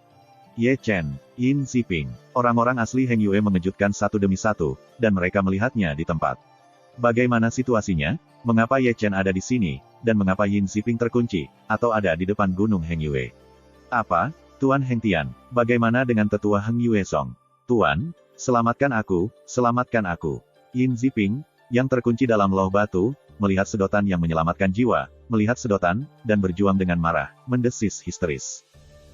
Ye Chen, Yin Ziping, orang-orang asli Heng Yue mengejutkan satu demi satu, dan mereka melihatnya di tempat. Bagaimana situasinya? Mengapa Ye Chen ada di sini, dan mengapa Yin Ziping terkunci, atau ada di depan gunung Heng Yue? Apa? Tuan Heng Tian, bagaimana dengan tetua Heng Yue Song? Tuan, selamatkan aku, selamatkan aku. Yin Ziping, yang terkunci dalam loh batu, melihat sedotan yang menyelamatkan jiwa, melihat sedotan, dan berjuang dengan marah, mendesis histeris.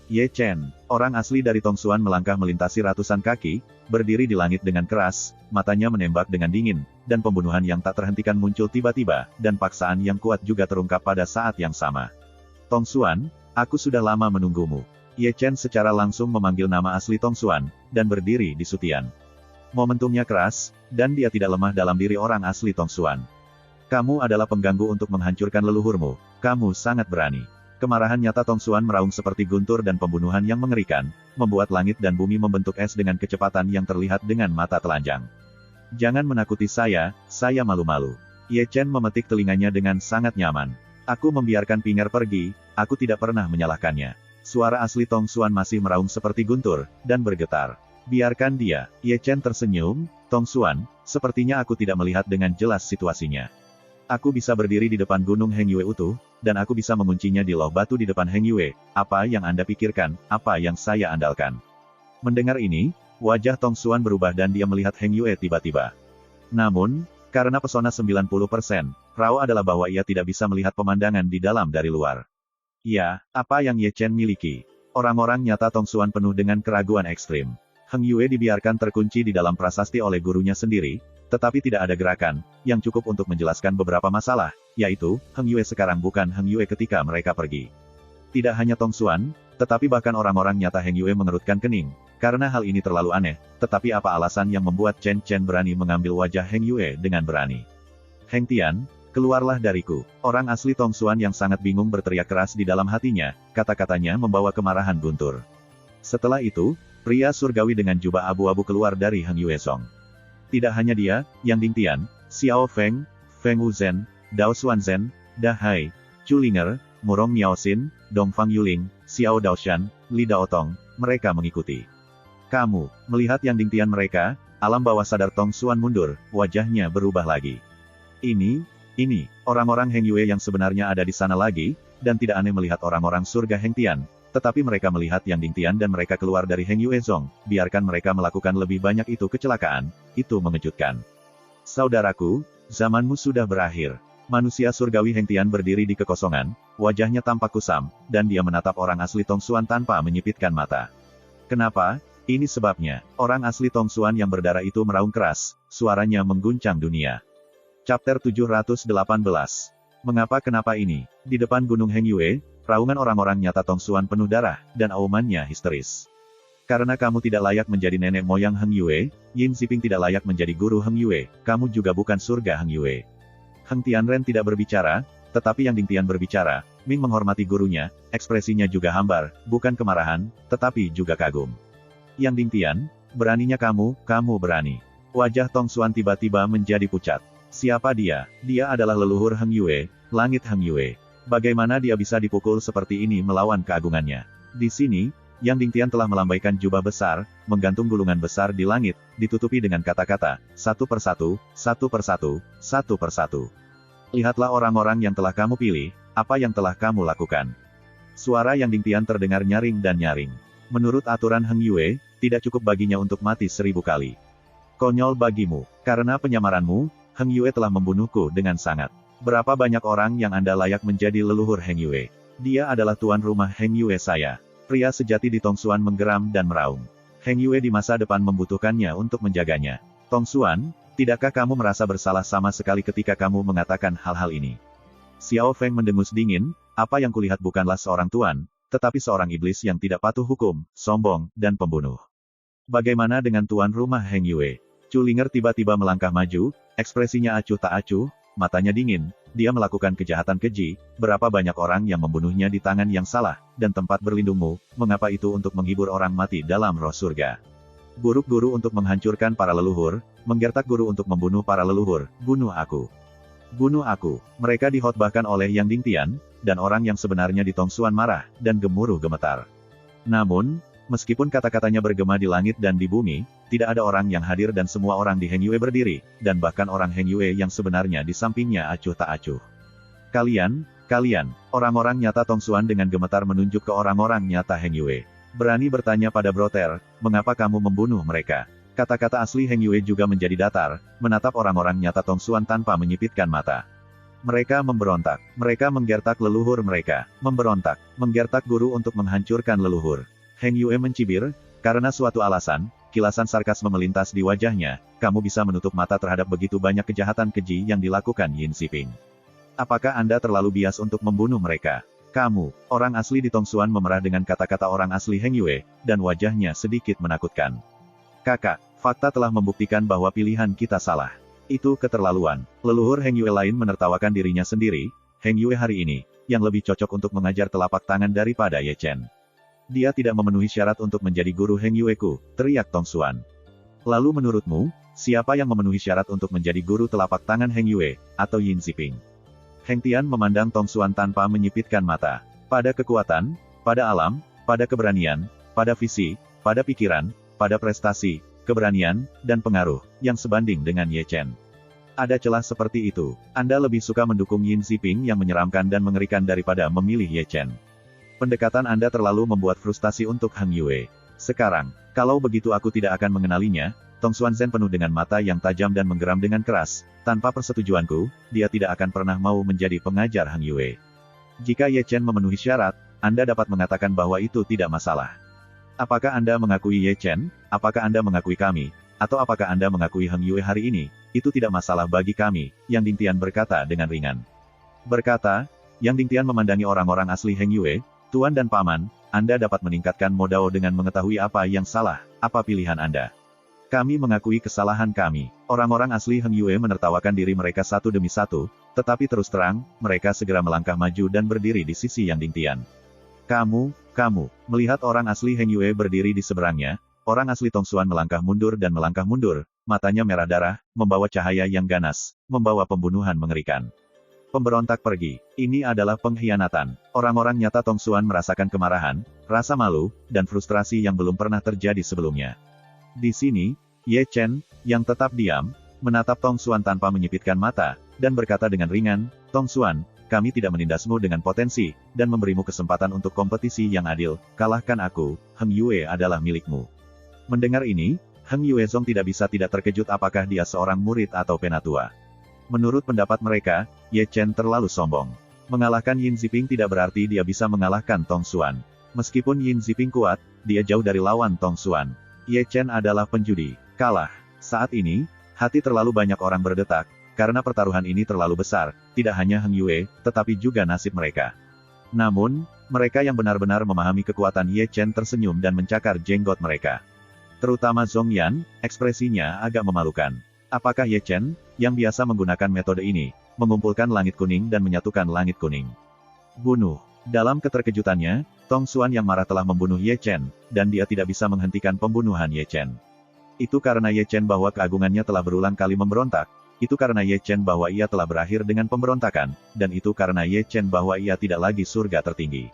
Ye Chen, orang asli dari Tongsuan melangkah melintasi ratusan kaki, berdiri di langit dengan keras, matanya menembak dengan dingin, dan pembunuhan yang tak terhentikan muncul tiba-tiba, dan paksaan yang kuat juga terungkap pada saat yang sama. Tongsuan, aku sudah lama menunggumu. Ye Chen secara langsung memanggil nama asli Tongsuan, dan berdiri di Sutian. Momentumnya keras, dan dia tidak lemah dalam diri orang asli Tongsuan. Kamu adalah pengganggu untuk menghancurkan leluhurmu, kamu sangat berani. Kemarahan nyata Tongsuan meraung seperti guntur dan pembunuhan yang mengerikan, membuat langit dan bumi membentuk es dengan kecepatan yang terlihat dengan mata telanjang. Jangan menakuti saya malu-malu. Ye Chen memetik telinganya dengan sangat nyaman. Aku membiarkan Pinger pergi, aku tidak pernah menyalahkannya. Suara asli Tongsuan masih meraung seperti guntur, dan bergetar. Biarkan dia. Ye Chen tersenyum, Tongsuan, sepertinya aku tidak melihat dengan jelas situasinya. Aku bisa berdiri di depan gunung Heng Yue utuh, dan aku bisa menguncinya di loh batu di depan Heng Yue. Apa yang Anda pikirkan, apa yang saya andalkan? Mendengar ini, wajah Tongsuan berubah dan dia melihat Heng Yue tiba-tiba. Namun, karena pesona 90%, raw adalah bahwa ia tidak bisa melihat pemandangan di dalam dari luar. Ya, apa yang Ye Chen miliki? Orang-orang nyata Tongsuan penuh dengan keraguan ekstrim. Heng Yue dibiarkan terkunci di dalam prasasti oleh gurunya sendiri, tetapi tidak ada gerakan, yang cukup untuk menjelaskan beberapa masalah, yaitu, Heng Yue sekarang bukan Heng Yue ketika mereka pergi. Tidak hanya Tongsuan, tetapi bahkan orang-orang nyata Heng Yue mengerutkan kening, karena hal ini terlalu aneh, tetapi apa alasan yang membuat Chen Chen berani mengambil wajah Heng Yue dengan berani? Heng Tian, keluarlah dariku. Orang asli Tongsuan yang sangat bingung berteriak keras di dalam hatinya, kata-katanya membawa kemarahan guntur. Setelah itu, pria surgawi dengan jubah abu-abu keluar dari Heng Yue Song. Tidak hanya dia, Yang Dingtian, Xiao Feng, Feng Wuzhen, Dao Xuanzhen, Da Hai, Chu Linger, Murong Miaoxin, Dong Fang Yuling, Xiao Daoshan, Li Daotong, mereka mengikuti. Kamu, melihat Yang Dingtian mereka, alam bawah sadar Tongsuan mundur, wajahnya berubah lagi. Ini, orang-orang Heng Yue yang sebenarnya ada di sana lagi, dan tidak aneh melihat orang-orang surga Heng Tian. Tetapi mereka melihat Yang Dingtian dan mereka keluar dari Heng Yue Zong, biarkan mereka melakukan lebih banyak itu kecelakaan, itu mengejutkan. Saudaraku, zamanmu sudah berakhir. Manusia surgawi Heng Tian berdiri di kekosongan, wajahnya tampak kusam, dan dia menatap orang asli Tongsuan tanpa menyipitkan mata. Kenapa? Ini sebabnya, orang asli Tongsuan yang berdarah itu meraung keras, suaranya mengguncang dunia. Chapter 718. Kenapa ini? Di depan gunung Heng Yue, raungan orang-orang nyata Tongsuan penuh darah, dan aumannya histeris. Karena kamu tidak layak menjadi nenek moyang Heng Yue, Yin Ziping tidak layak menjadi guru Heng Yue, kamu juga bukan surga Heng Yue. Heng Tianren tidak berbicara, tetapi Yang Dingtian berbicara, Ming menghormati gurunya, ekspresinya juga hambar, bukan kemarahan, tetapi juga kagum. Yang Dingtian, beraninya kamu berani. Wajah Tongsuan tiba-tiba menjadi pucat. Siapa dia? Dia adalah leluhur Heng Yue, langit Heng Yue. Bagaimana dia bisa dipukul seperti ini melawan keagungannya? Di sini, Yang Dingtian telah melambaikan jubah besar, menggantung gulungan besar di langit, ditutupi dengan kata-kata, satu persatu, satu persatu, satu persatu. Lihatlah orang-orang yang telah kamu pilih, apa yang telah kamu lakukan. Suara Yang Dingtian terdengar nyaring dan nyaring. Menurut aturan Heng Yue, tidak cukup baginya untuk mati 1000 kali. Konyol bagimu, karena penyamaranmu, Heng Yue telah membunuhku dengan sangat. Berapa banyak orang yang Anda layak menjadi leluhur Heng Yue? Dia adalah tuan rumah Heng Yue saya. Pria sejati di Tongsuan menggeram dan meraung. Heng Yue di masa depan membutuhkannya untuk menjaganya. Tongsuan, tidakkah kamu merasa bersalah sama sekali ketika kamu mengatakan hal-hal ini? Xiao Feng mendengus dingin, apa yang kulihat bukanlah seorang tuan, tetapi seorang iblis yang tidak patuh hukum, sombong, dan pembunuh. Bagaimana dengan tuan rumah Heng Yue? Chu Linger tiba-tiba melangkah maju, ekspresinya acuh tak acuh, matanya dingin, dia melakukan kejahatan keji, berapa banyak orang yang membunuhnya di tangan yang salah, dan tempat berlindungmu, mengapa itu untuk menghibur orang mati dalam roh surga? Buruk guru untuk menghancurkan para leluhur, menggertak guru untuk membunuh para leluhur, bunuh aku. Bunuh aku. Mereka dihotbahkan oleh Yang Dingtian, dan orang yang sebenarnya di Tongsuan marah, dan gemuruh gemetar. Namun, meskipun kata-katanya bergema di langit dan di bumi, tidak ada orang yang hadir dan semua orang di Heng Yue berdiri, dan bahkan orang Heng Yue yang sebenarnya di sampingnya acuh tak acuh. Kalian, orang-orang nyata Tongsuan dengan gemetar menunjuk ke orang-orang nyata Heng Yue. Berani bertanya pada Broter, mengapa kamu membunuh mereka? Kata-kata asli Heng Yue juga menjadi datar, menatap orang-orang nyata Tongsuan tanpa menyipitkan mata. Mereka memberontak, mereka menggertak leluhur mereka, memberontak, menggertak guru untuk menghancurkan leluhur. Heng Yue mencibir, karena suatu alasan, kilasan sarkasme melintas di wajahnya, kamu bisa menutup mata terhadap begitu banyak kejahatan keji yang dilakukan Yin Xiping. Apakah Anda terlalu bias untuk membunuh mereka? Kamu, orang asli di Tongsuan memerah dengan kata-kata orang asli Heng Yue, dan wajahnya sedikit menakutkan. Kakak, fakta telah membuktikan bahwa pilihan kita salah. Itu keterlaluan. Leluhur Heng Yue lain menertawakan dirinya sendiri, Heng Yue hari ini, yang lebih cocok untuk mengajar telapak tangan daripada Ye Chen. Dia tidak memenuhi syarat untuk menjadi guru Heng Yue-ku, teriak Tongsuan. Lalu menurutmu, siapa yang memenuhi syarat untuk menjadi guru telapak tangan Heng Yue, atau Yin Xiping? Heng Tian memandang Tongsuan tanpa menyipitkan mata. Pada kekuatan, pada alam, pada keberanian, pada visi, pada pikiran, pada prestasi, keberanian, dan pengaruh, yang sebanding dengan Ye Chen. Ada celah seperti itu. Anda lebih suka mendukung Yin Xiping yang menyeramkan dan mengerikan daripada memilih Ye Chen. Pendekatan Anda terlalu membuat frustasi untuk Heng Yue. Sekarang, kalau begitu aku tidak akan mengenalinya. Tongsuan Zhen penuh dengan mata yang tajam dan menggeram dengan keras. Tanpa persetujuanku, dia tidak akan pernah mau menjadi pengajar Heng Yue. Jika Ye Chen memenuhi syarat, Anda dapat mengatakan bahwa itu tidak masalah. Apakah Anda mengakui Ye Chen? Apakah Anda mengakui kami? Atau apakah Anda mengakui Heng Yue hari ini? Itu tidak masalah bagi kami, Yang Dingtian berkata dengan ringan. Berkata, Yang Dingtian memandangi orang-orang asli Heng Yue, Tuan dan Paman, Anda dapat meningkatkan modal dengan mengetahui apa yang salah, apa pilihan Anda. Kami mengakui kesalahan kami. Orang-orang asli Heng Yue menertawakan diri mereka satu demi satu, tetapi terus terang, mereka segera melangkah maju dan berdiri di sisi Yang Dingtian. Kamu, melihat orang asli Heng Yue berdiri di seberangnya, orang asli Tongsuan melangkah mundur dan melangkah mundur, matanya merah darah, membawa cahaya yang ganas, membawa pembunuhan mengerikan. Pemberontak pergi. Ini adalah pengkhianatan. Orang-orang nyata Tongsuan merasakan kemarahan, rasa malu, dan frustrasi yang belum pernah terjadi sebelumnya. Di sini, Ye Chen, yang tetap diam, menatap Tongsuan tanpa menyipitkan mata, dan berkata dengan ringan, Tongsuan, kami tidak menindasmu dengan potensi, dan memberimu kesempatan untuk kompetisi yang adil, kalahkan aku, Heng Yue adalah milikmu. Mendengar ini, Heng Yuezong tidak bisa tidak terkejut apakah dia seorang murid atau penatua. Menurut pendapat mereka, Ye Chen terlalu sombong. Mengalahkan Yin Xiping tidak berarti dia bisa mengalahkan Tongsuan. Meskipun Yin Xiping kuat, dia jauh dari lawan Tongsuan. Ye Chen adalah penjudi. Kalah. Saat ini, hati terlalu banyak orang berdetak, karena pertaruhan ini terlalu besar, tidak hanya Heng Yue, tetapi juga nasib mereka. Namun, mereka yang benar-benar memahami kekuatan Ye Chen tersenyum dan mencakar jenggot mereka. Terutama Zhong Yan, ekspresinya agak memalukan. Apakah Ye Chen, yang biasa menggunakan metode ini, mengumpulkan langit kuning dan menyatukan langit kuning? Bunuh. Dalam keterkejutannya, Tongsuan yang marah telah membunuh Ye Chen, dan dia tidak bisa menghentikan pembunuhan Ye Chen. Itu karena Ye Chen bahwa keagungannya telah berulang kali memberontak, itu karena Ye Chen bahwa ia telah berakhir dengan pemberontakan, dan itu karena Ye Chen bahwa ia tidak lagi surga tertinggi.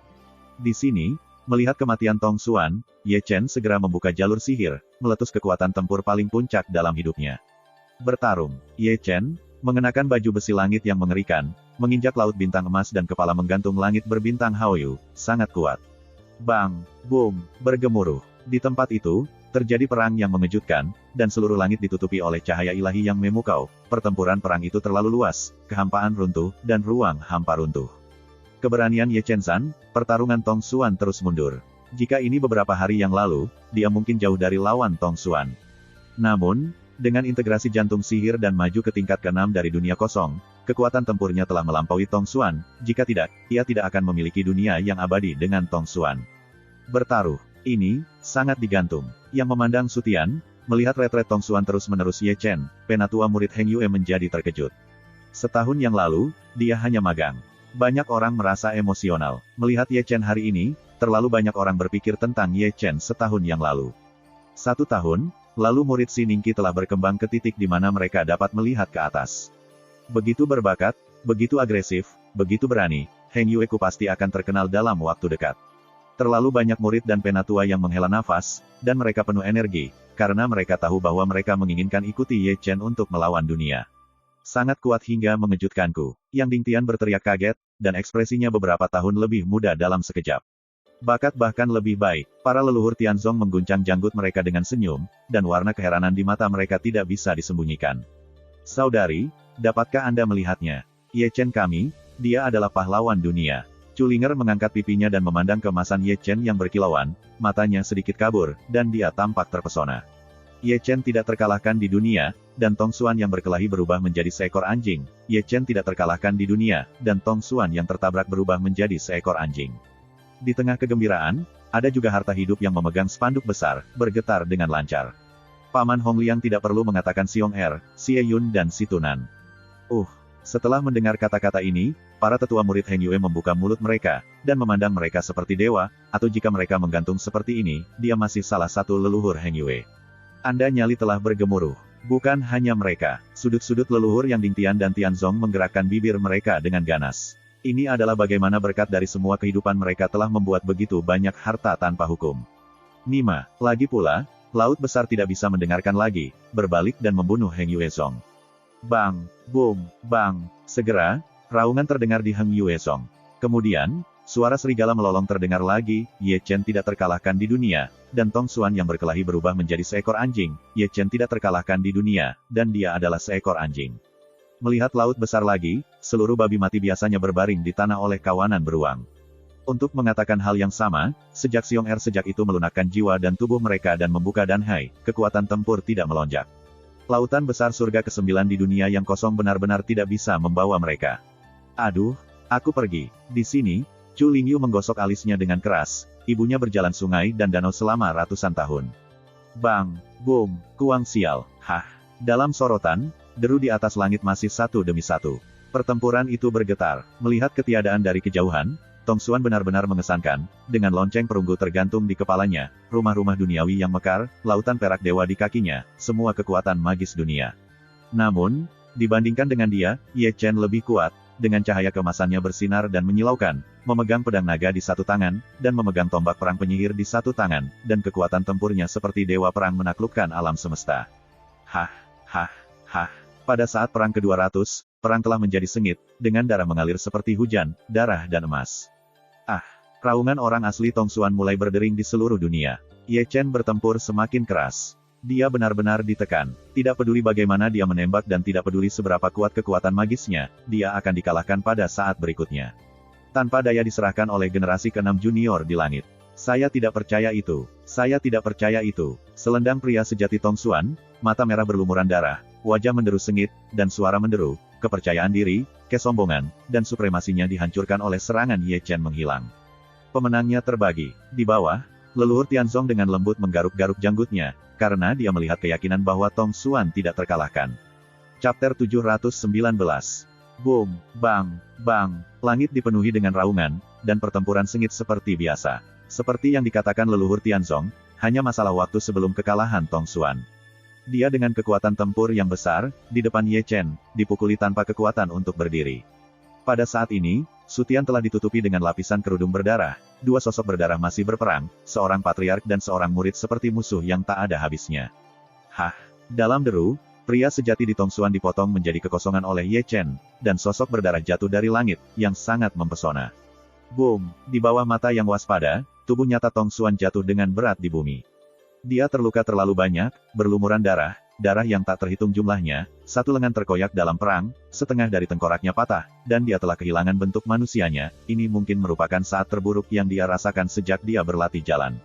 Di sini, melihat kematian Tongsuan, Ye Chen segera membuka jalur sihir, meletus kekuatan tempur paling puncak dalam hidupnya. Bertarung. Ye Chen, mengenakan baju besi langit yang mengerikan, menginjak laut bintang emas dan kepala menggantung langit berbintang Haoyu, sangat kuat. Bang, boom, bergemuruh. Di tempat itu, terjadi perang yang mengejutkan, dan seluruh langit ditutupi oleh cahaya ilahi yang memukau. Pertempuran perang itu terlalu luas, kehampaan runtuh, dan ruang hampa runtuh. Keberanian Ye Chen San, pertarungan Tongsuan terus mundur. Jika ini beberapa hari yang lalu, dia mungkin jauh dari lawan Tong Xuan. Namun, dengan integrasi jantung sihir dan maju ke tingkat ke-6 dari dunia kosong, kekuatan tempurnya telah melampaui Tong Xuan. Jika tidak, ia tidak akan memiliki dunia yang abadi dengan Tong Xuan. Bertaruh. Ini, sangat digantung. Yang memandang Su Tian, melihat retret Tong Xuan terus-menerus Ye Chen, penatua murid Heng Yue menjadi terkejut. Setahun yang lalu, dia hanya magang. Banyak orang merasa emosional. Melihat Ye Chen hari ini, terlalu banyak orang berpikir tentang Ye Chen setahun yang lalu. 1 tahun, lalu murid Si Ningqi telah berkembang ke titik di mana mereka dapat melihat ke atas. Begitu berbakat, begitu agresif, begitu berani, Heng Yue pasti akan terkenal dalam waktu dekat. Terlalu banyak murid dan penatua yang menghela nafas, dan mereka penuh energi, karena mereka tahu bahwa mereka menginginkan ikuti Ye Chen untuk melawan dunia. Sangat kuat hingga mengejutkanku. Yang Ding Tian berteriak kaget, dan ekspresinya beberapa tahun lebih muda dalam sekejap. Bakat bahkan lebih baik, para leluhur Tianzong mengguncang janggut mereka dengan senyum, dan warna keheranan di mata mereka tidak bisa disembunyikan. Saudari, dapatkah Anda melihatnya? Ye Chen kami, dia adalah pahlawan dunia. Culinger mengangkat pipinya dan memandang kemasan Ye Chen yang berkilauan, matanya sedikit kabur, dan dia tampak terpesona. Ye Chen tidak terkalahkan di dunia, dan Tong Xuan yang berkelahi berubah menjadi seekor anjing. Ye Chen tidak terkalahkan di dunia, dan Tong Xuan yang tertabrak berubah menjadi seekor anjing. Di tengah kegembiraan, ada juga harta hidup yang memegang spanduk besar, bergetar dengan lancar. Paman Hong Liang tidak perlu mengatakan Xiong Er, Xie Yun dan Si Tunan. Setelah mendengar kata-kata ini, para tetua murid Heng Yue membuka mulut mereka, dan memandang mereka seperti dewa, atau jika mereka menggantung seperti ini, dia masih salah satu leluhur Heng Yue. Anda nyali telah bergemuruh. Bukan hanya mereka, sudut-sudut leluhur yang Ding Tian dan Tianzong menggerakkan bibir mereka dengan ganas. Ini adalah bagaimana berkat dari semua kehidupan mereka telah membuat begitu banyak harta tanpa hukum. Nima, lagi pula, laut besar tidak bisa mendengarkan lagi, berbalik dan membunuh Heng Yue Song. Bang, boom, bang, segera, raungan terdengar di Heng Yue Song. Kemudian, suara serigala melolong terdengar lagi, Ye Chen tidak terkalahkan di dunia, dan Tong Xuan yang berkelahi berubah menjadi seekor anjing. Ye Chen tidak terkalahkan di dunia, dan dia adalah seekor anjing. Melihat laut besar lagi, seluruh babi mati biasanya berbaring di tanah oleh kawanan beruang. Untuk mengatakan hal yang sama, sejak Xiong Er sejak itu melunakkan jiwa dan tubuh mereka dan membuka danhai, kekuatan tempur tidak melonjak. Lautan besar surga ke-9 di dunia yang kosong benar-benar tidak bisa membawa mereka. Aduh, aku pergi. Di sini, Chu Lingyu menggosok alisnya dengan keras, ibunya berjalan sungai dan danau selama ratusan tahun. Bang, boom, kuang sial, hah. Dalam sorotan, deru di atas langit masih satu demi satu. Pertempuran itu bergetar, melihat ketiadaan dari kejauhan, Tong Xuan benar-benar mengesankan, dengan lonceng perunggu tergantung di kepalanya, rumah-rumah duniawi yang mekar, lautan perak dewa di kakinya, semua kekuatan magis dunia. Namun, dibandingkan dengan dia, Ye Chen lebih kuat, dengan cahaya kemasannya bersinar dan menyilaukan, memegang pedang naga di satu tangan, dan memegang tombak perang penyihir di satu tangan, dan kekuatan tempurnya seperti dewa perang menaklukkan alam semesta. Hah. Pada saat perang ke-200, perang telah menjadi sengit, dengan darah mengalir seperti hujan, darah dan emas. Raungan orang asli Tong Xuan mulai berdering di seluruh dunia. Ye Chen bertempur semakin keras. Dia benar-benar ditekan. Tidak peduli bagaimana dia menembak dan tidak peduli seberapa kuat kekuatan magisnya, dia akan dikalahkan pada saat berikutnya. Tanpa daya diserahkan oleh generasi ke-6 junior di langit. Saya tidak percaya itu. Saya tidak percaya itu. Selendang pria sejati Tong Xuan, mata merah berlumuran darah, wajah menderu sengit, dan suara menderu, kepercayaan diri, kesombongan, dan supremasinya dihancurkan oleh serangan Ye Chen menghilang. Pemenangnya terbagi. Di bawah, leluhur Tianzong dengan lembut menggaruk-garuk janggutnya, karena dia melihat keyakinan bahwa Tong Xuan tidak terkalahkan. Chapter 719. Boom, bang, bang, langit dipenuhi dengan raungan, dan pertempuran sengit seperti biasa. Seperti yang dikatakan leluhur Tianzong, hanya masalah waktu sebelum kekalahan Tong Xuan. Dia dengan kekuatan tempur yang besar, di depan Ye Chen, dipukuli tanpa kekuatan untuk berdiri. Pada saat ini, Su Tian telah ditutupi dengan lapisan kerudung berdarah, dua sosok berdarah masih berperang, seorang patriark dan seorang murid seperti musuh yang tak ada habisnya. Dalam deru, pria sejati di Tong Xuan dipotong menjadi kekosongan oleh Ye Chen, dan sosok berdarah jatuh dari langit, yang sangat mempesona. Boom, di bawah mata yang waspada, tubuh nyata Tong Xuan jatuh dengan berat di bumi. Dia terluka terlalu banyak, berlumuran darah, darah yang tak terhitung jumlahnya, satu lengan terkoyak dalam perang, setengah dari tengkoraknya patah, dan dia telah kehilangan bentuk manusianya. Ini mungkin merupakan saat terburuk yang dia rasakan sejak dia berlatih jalan.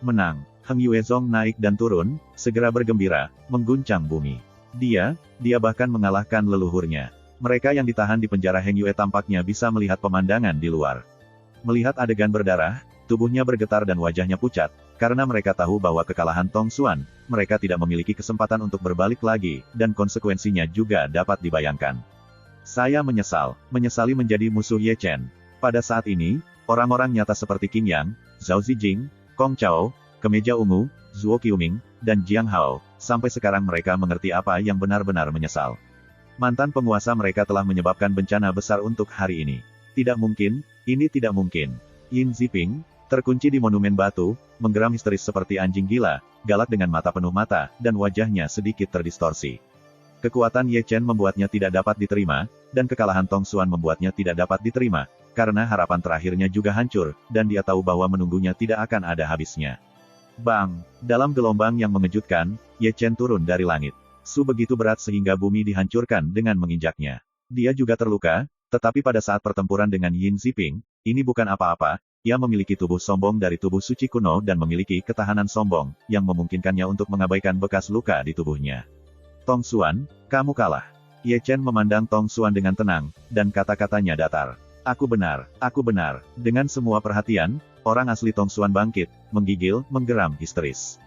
Menang. Heng Yuezong naik dan turun, segera bergembira, mengguncang bumi. Dia bahkan mengalahkan leluhurnya. Mereka yang ditahan di penjara Heng Yue tampaknya bisa melihat pemandangan di luar. Melihat adegan berdarah, tubuhnya bergetar dan wajahnya pucat, karena mereka tahu bahwa kekalahan Tong Xuan, mereka tidak memiliki kesempatan untuk berbalik lagi, dan konsekuensinya juga dapat dibayangkan. Saya menyesali menjadi musuh Ye Chen. Pada saat ini, orang-orang nyata seperti Qing Yang, Zhao Zijing, Kong Chao, Kemeja Ungu, Zhuo Qiuming, dan Jiang Hao, sampai sekarang mereka mengerti apa yang benar-benar menyesal. Mantan penguasa mereka telah menyebabkan bencana besar untuk hari ini. Tidak mungkin, ini tidak mungkin. Yin Ziping, terkunci di monumen batu, menggeram histeris seperti anjing gila, galak dengan mata penuh mata, dan wajahnya sedikit terdistorsi. Kekuatan Ye Chen membuatnya tidak dapat diterima, dan kekalahan Tong Xuan membuatnya tidak dapat diterima, karena harapan terakhirnya juga hancur, dan dia tahu bahwa menunggunya tidak akan ada habisnya. Bang! Dalam gelombang yang mengejutkan, Ye Chen turun dari langit. Su begitu berat sehingga bumi dihancurkan dengan menginjaknya. Dia juga terluka, tetapi pada saat pertempuran dengan Yin Ziping, ini bukan apa-apa, ia memiliki tubuh sombong dari tubuh suci kuno dan memiliki ketahanan sombong, yang memungkinkannya untuk mengabaikan bekas luka di tubuhnya. Tong Xuan, kamu kalah. Ye Chen memandang Tong Xuan dengan tenang, dan kata-katanya datar. Aku benar. Dengan semua perhatian, orang asli Tong Xuan bangkit, menggigil, menggeram histeris.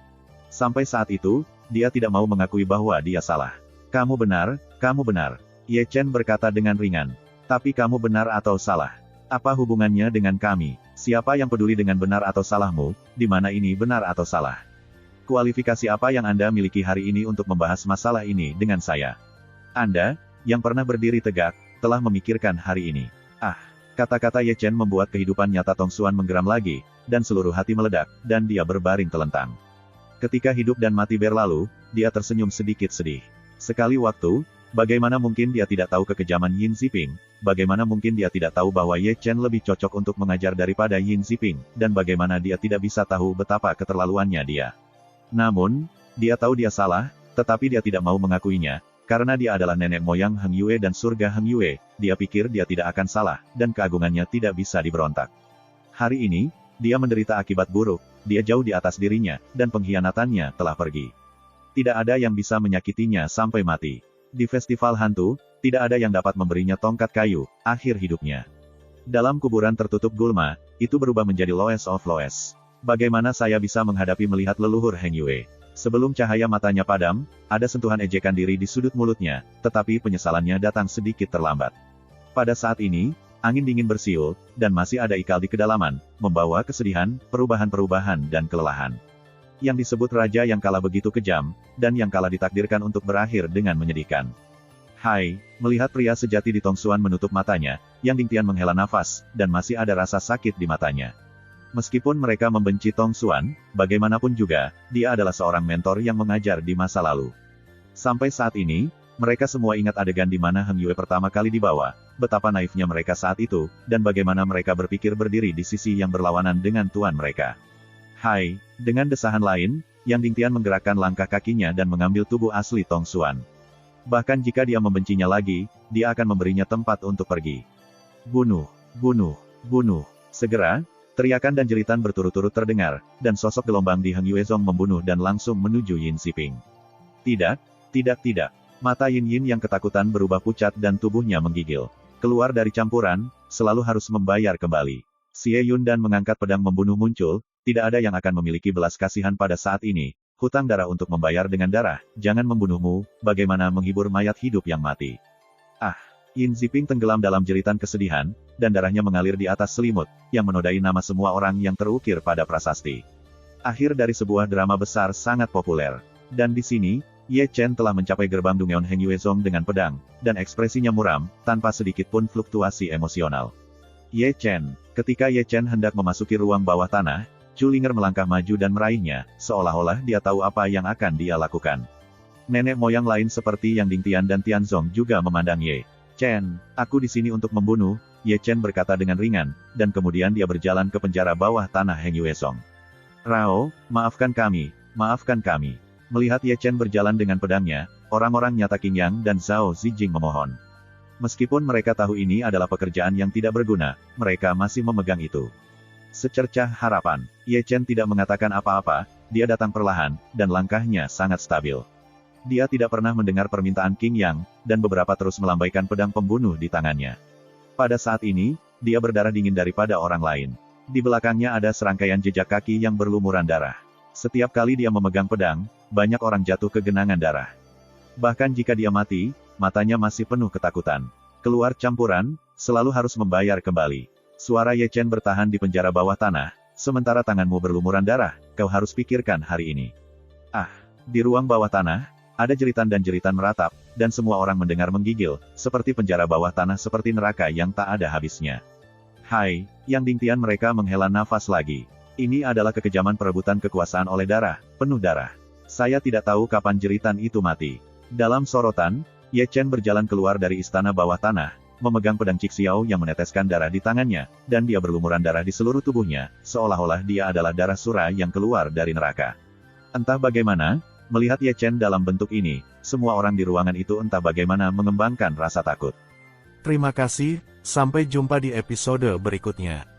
Sampai saat itu, dia tidak mau mengakui bahwa dia salah. Kamu benar. Ye Chen berkata dengan ringan. Tapi kamu benar atau salah? Apa hubungannya dengan kami? Siapa yang peduli dengan benar atau salahmu, di mana ini benar atau salah? Kualifikasi apa yang Anda miliki hari ini untuk membahas masalah ini dengan saya? Anda, yang pernah berdiri tegak, telah memikirkan hari ini. Kata-kata Ye Chen membuat kehidupan nyata Tong Xuan menggeram lagi, dan seluruh hati meledak, dan dia berbaring telentang. Ketika hidup dan mati berlalu, dia tersenyum sedikit sedih. Sekali waktu, bagaimana mungkin dia tidak tahu kekejaman Yin Ziping, bagaimana mungkin dia tidak tahu bahwa Ye Chen lebih cocok untuk mengajar daripada Yin Ziping, dan bagaimana dia tidak bisa tahu betapa keterlaluannya dia. Namun, dia tahu dia salah, tetapi dia tidak mau mengakuinya, karena dia adalah nenek moyang Heng Yue dan surga Heng Yue, dia pikir dia tidak akan salah, dan keagungannya tidak bisa diberontak. Hari ini, dia menderita akibat buruk, dia jauh di atas dirinya, dan pengkhianatannya telah pergi. Tidak ada yang bisa menyakitinya sampai mati. Di festival hantu, tidak ada yang dapat memberinya tongkat kayu, akhir hidupnya. Dalam kuburan tertutup gulma, itu berubah menjadi lowest of lowest. Bagaimana saya bisa menghadapi melihat leluhur Heng Yue? Sebelum cahaya matanya padam, ada sentuhan ejekan diri di sudut mulutnya, tetapi penyesalannya datang sedikit terlambat. Pada saat ini, angin dingin bersiul, dan masih ada ikal di kedalaman, membawa kesedihan, perubahan-perubahan dan kelelahan. Yang disebut raja yang kalah begitu kejam, dan yang kalah ditakdirkan untuk berakhir dengan menyedihkan. Hai, melihat pria sejati di Tong Xuan menutup matanya, Yang Dingtian menghela nafas, dan masih ada rasa sakit di matanya. Meskipun mereka membenci Tong Xuan, bagaimanapun juga, dia adalah seorang mentor yang mengajar di masa lalu. Sampai saat ini, mereka semua ingat adegan di mana Heng Yue pertama kali dibawa, betapa naifnya mereka saat itu, dan bagaimana mereka berpikir berdiri di sisi yang berlawanan dengan tuan mereka. Hai, dengan desahan lain, Yang Dingtian menggerakkan langkah kakinya dan mengambil tubuh asli Tong Xuan. Bahkan jika dia membencinya lagi, dia akan memberinya tempat untuk pergi. Bunuh. Segera, teriakan dan jeritan berturut-turut terdengar, dan sosok gelombang di Heng Yuezong membunuh dan langsung menuju Yin Ziping. Tidak. Mata Yin Yin yang ketakutan berubah pucat dan tubuhnya menggigil. Keluar dari campuran, selalu harus membayar kembali. Xie Yun dan mengangkat pedang membunuh muncul, tidak ada yang akan memiliki belas kasihan pada saat ini. Hutang darah untuk membayar dengan darah, jangan membunuhmu, bagaimana menghibur mayat hidup yang mati. Yin Ziping tenggelam dalam jeritan kesedihan, dan darahnya mengalir di atas selimut, yang menodai nama semua orang yang terukir pada prasasti. Akhir dari sebuah drama besar sangat populer. Dan di sini, Ye Chen telah mencapai gerbang Dungeon Heng Yuezong dengan pedang, dan ekspresinya muram, tanpa sedikit pun fluktuasi emosional. Ye Chen. Ketika Ye Chen hendak memasuki ruang bawah tanah, Chu Linger melangkah maju dan meraihnya, seolah-olah dia tahu apa yang akan dia lakukan. Nenek moyang lain seperti Yang Dingtian dan Tianzong juga memandang Ye Chen. Aku di sini untuk membunuh, Ye Chen berkata dengan ringan, dan kemudian dia berjalan ke penjara bawah tanah Heng Yuezong. Rao, maafkan kami. Melihat Ye Chen berjalan dengan pedangnya, orang-orang nyata Qing Yang dan Zhao Zijing memohon. Meskipun mereka tahu ini adalah pekerjaan yang tidak berguna, mereka masih memegang itu. Secercah harapan, Ye Chen tidak mengatakan apa-apa, dia datang perlahan, dan langkahnya sangat stabil. Dia tidak pernah mendengar permintaan Qing Yang, dan beberapa terus melambaikan pedang pembunuh di tangannya. Pada saat ini, dia berdarah dingin daripada orang lain. Di belakangnya ada serangkaian jejak kaki yang berlumuran darah. Setiap kali dia memegang pedang, banyak orang jatuh ke genangan darah. Bahkan jika dia mati, matanya masih penuh ketakutan. Keluar campuran, selalu harus membayar kembali. Suara Ye Chen bertahan di penjara bawah tanah, sementara tanganmu berlumuran darah, kau harus pikirkan hari ini. Ah, di ruang bawah tanah, ada jeritan dan jeritan meratap, dan semua orang mendengar menggigil, seperti penjara bawah tanah seperti neraka yang tak ada habisnya. Hai, Yang Dingtian, mereka menghela nafas lagi. Ini adalah kekejaman perebutan kekuasaan oleh darah, penuh darah. Saya tidak tahu kapan jeritan itu mati. Dalam sorotan, Ye Chen berjalan keluar dari istana bawah tanah, memegang pedang Cixiao yang meneteskan darah di tangannya, dan dia berlumuran darah di seluruh tubuhnya, seolah-olah dia adalah darah sura yang keluar dari neraka. Entah bagaimana, melihat Ye Chen dalam bentuk ini, semua orang di ruangan itu entah bagaimana mengembangkan rasa takut. Terima kasih, sampai jumpa di episode berikutnya.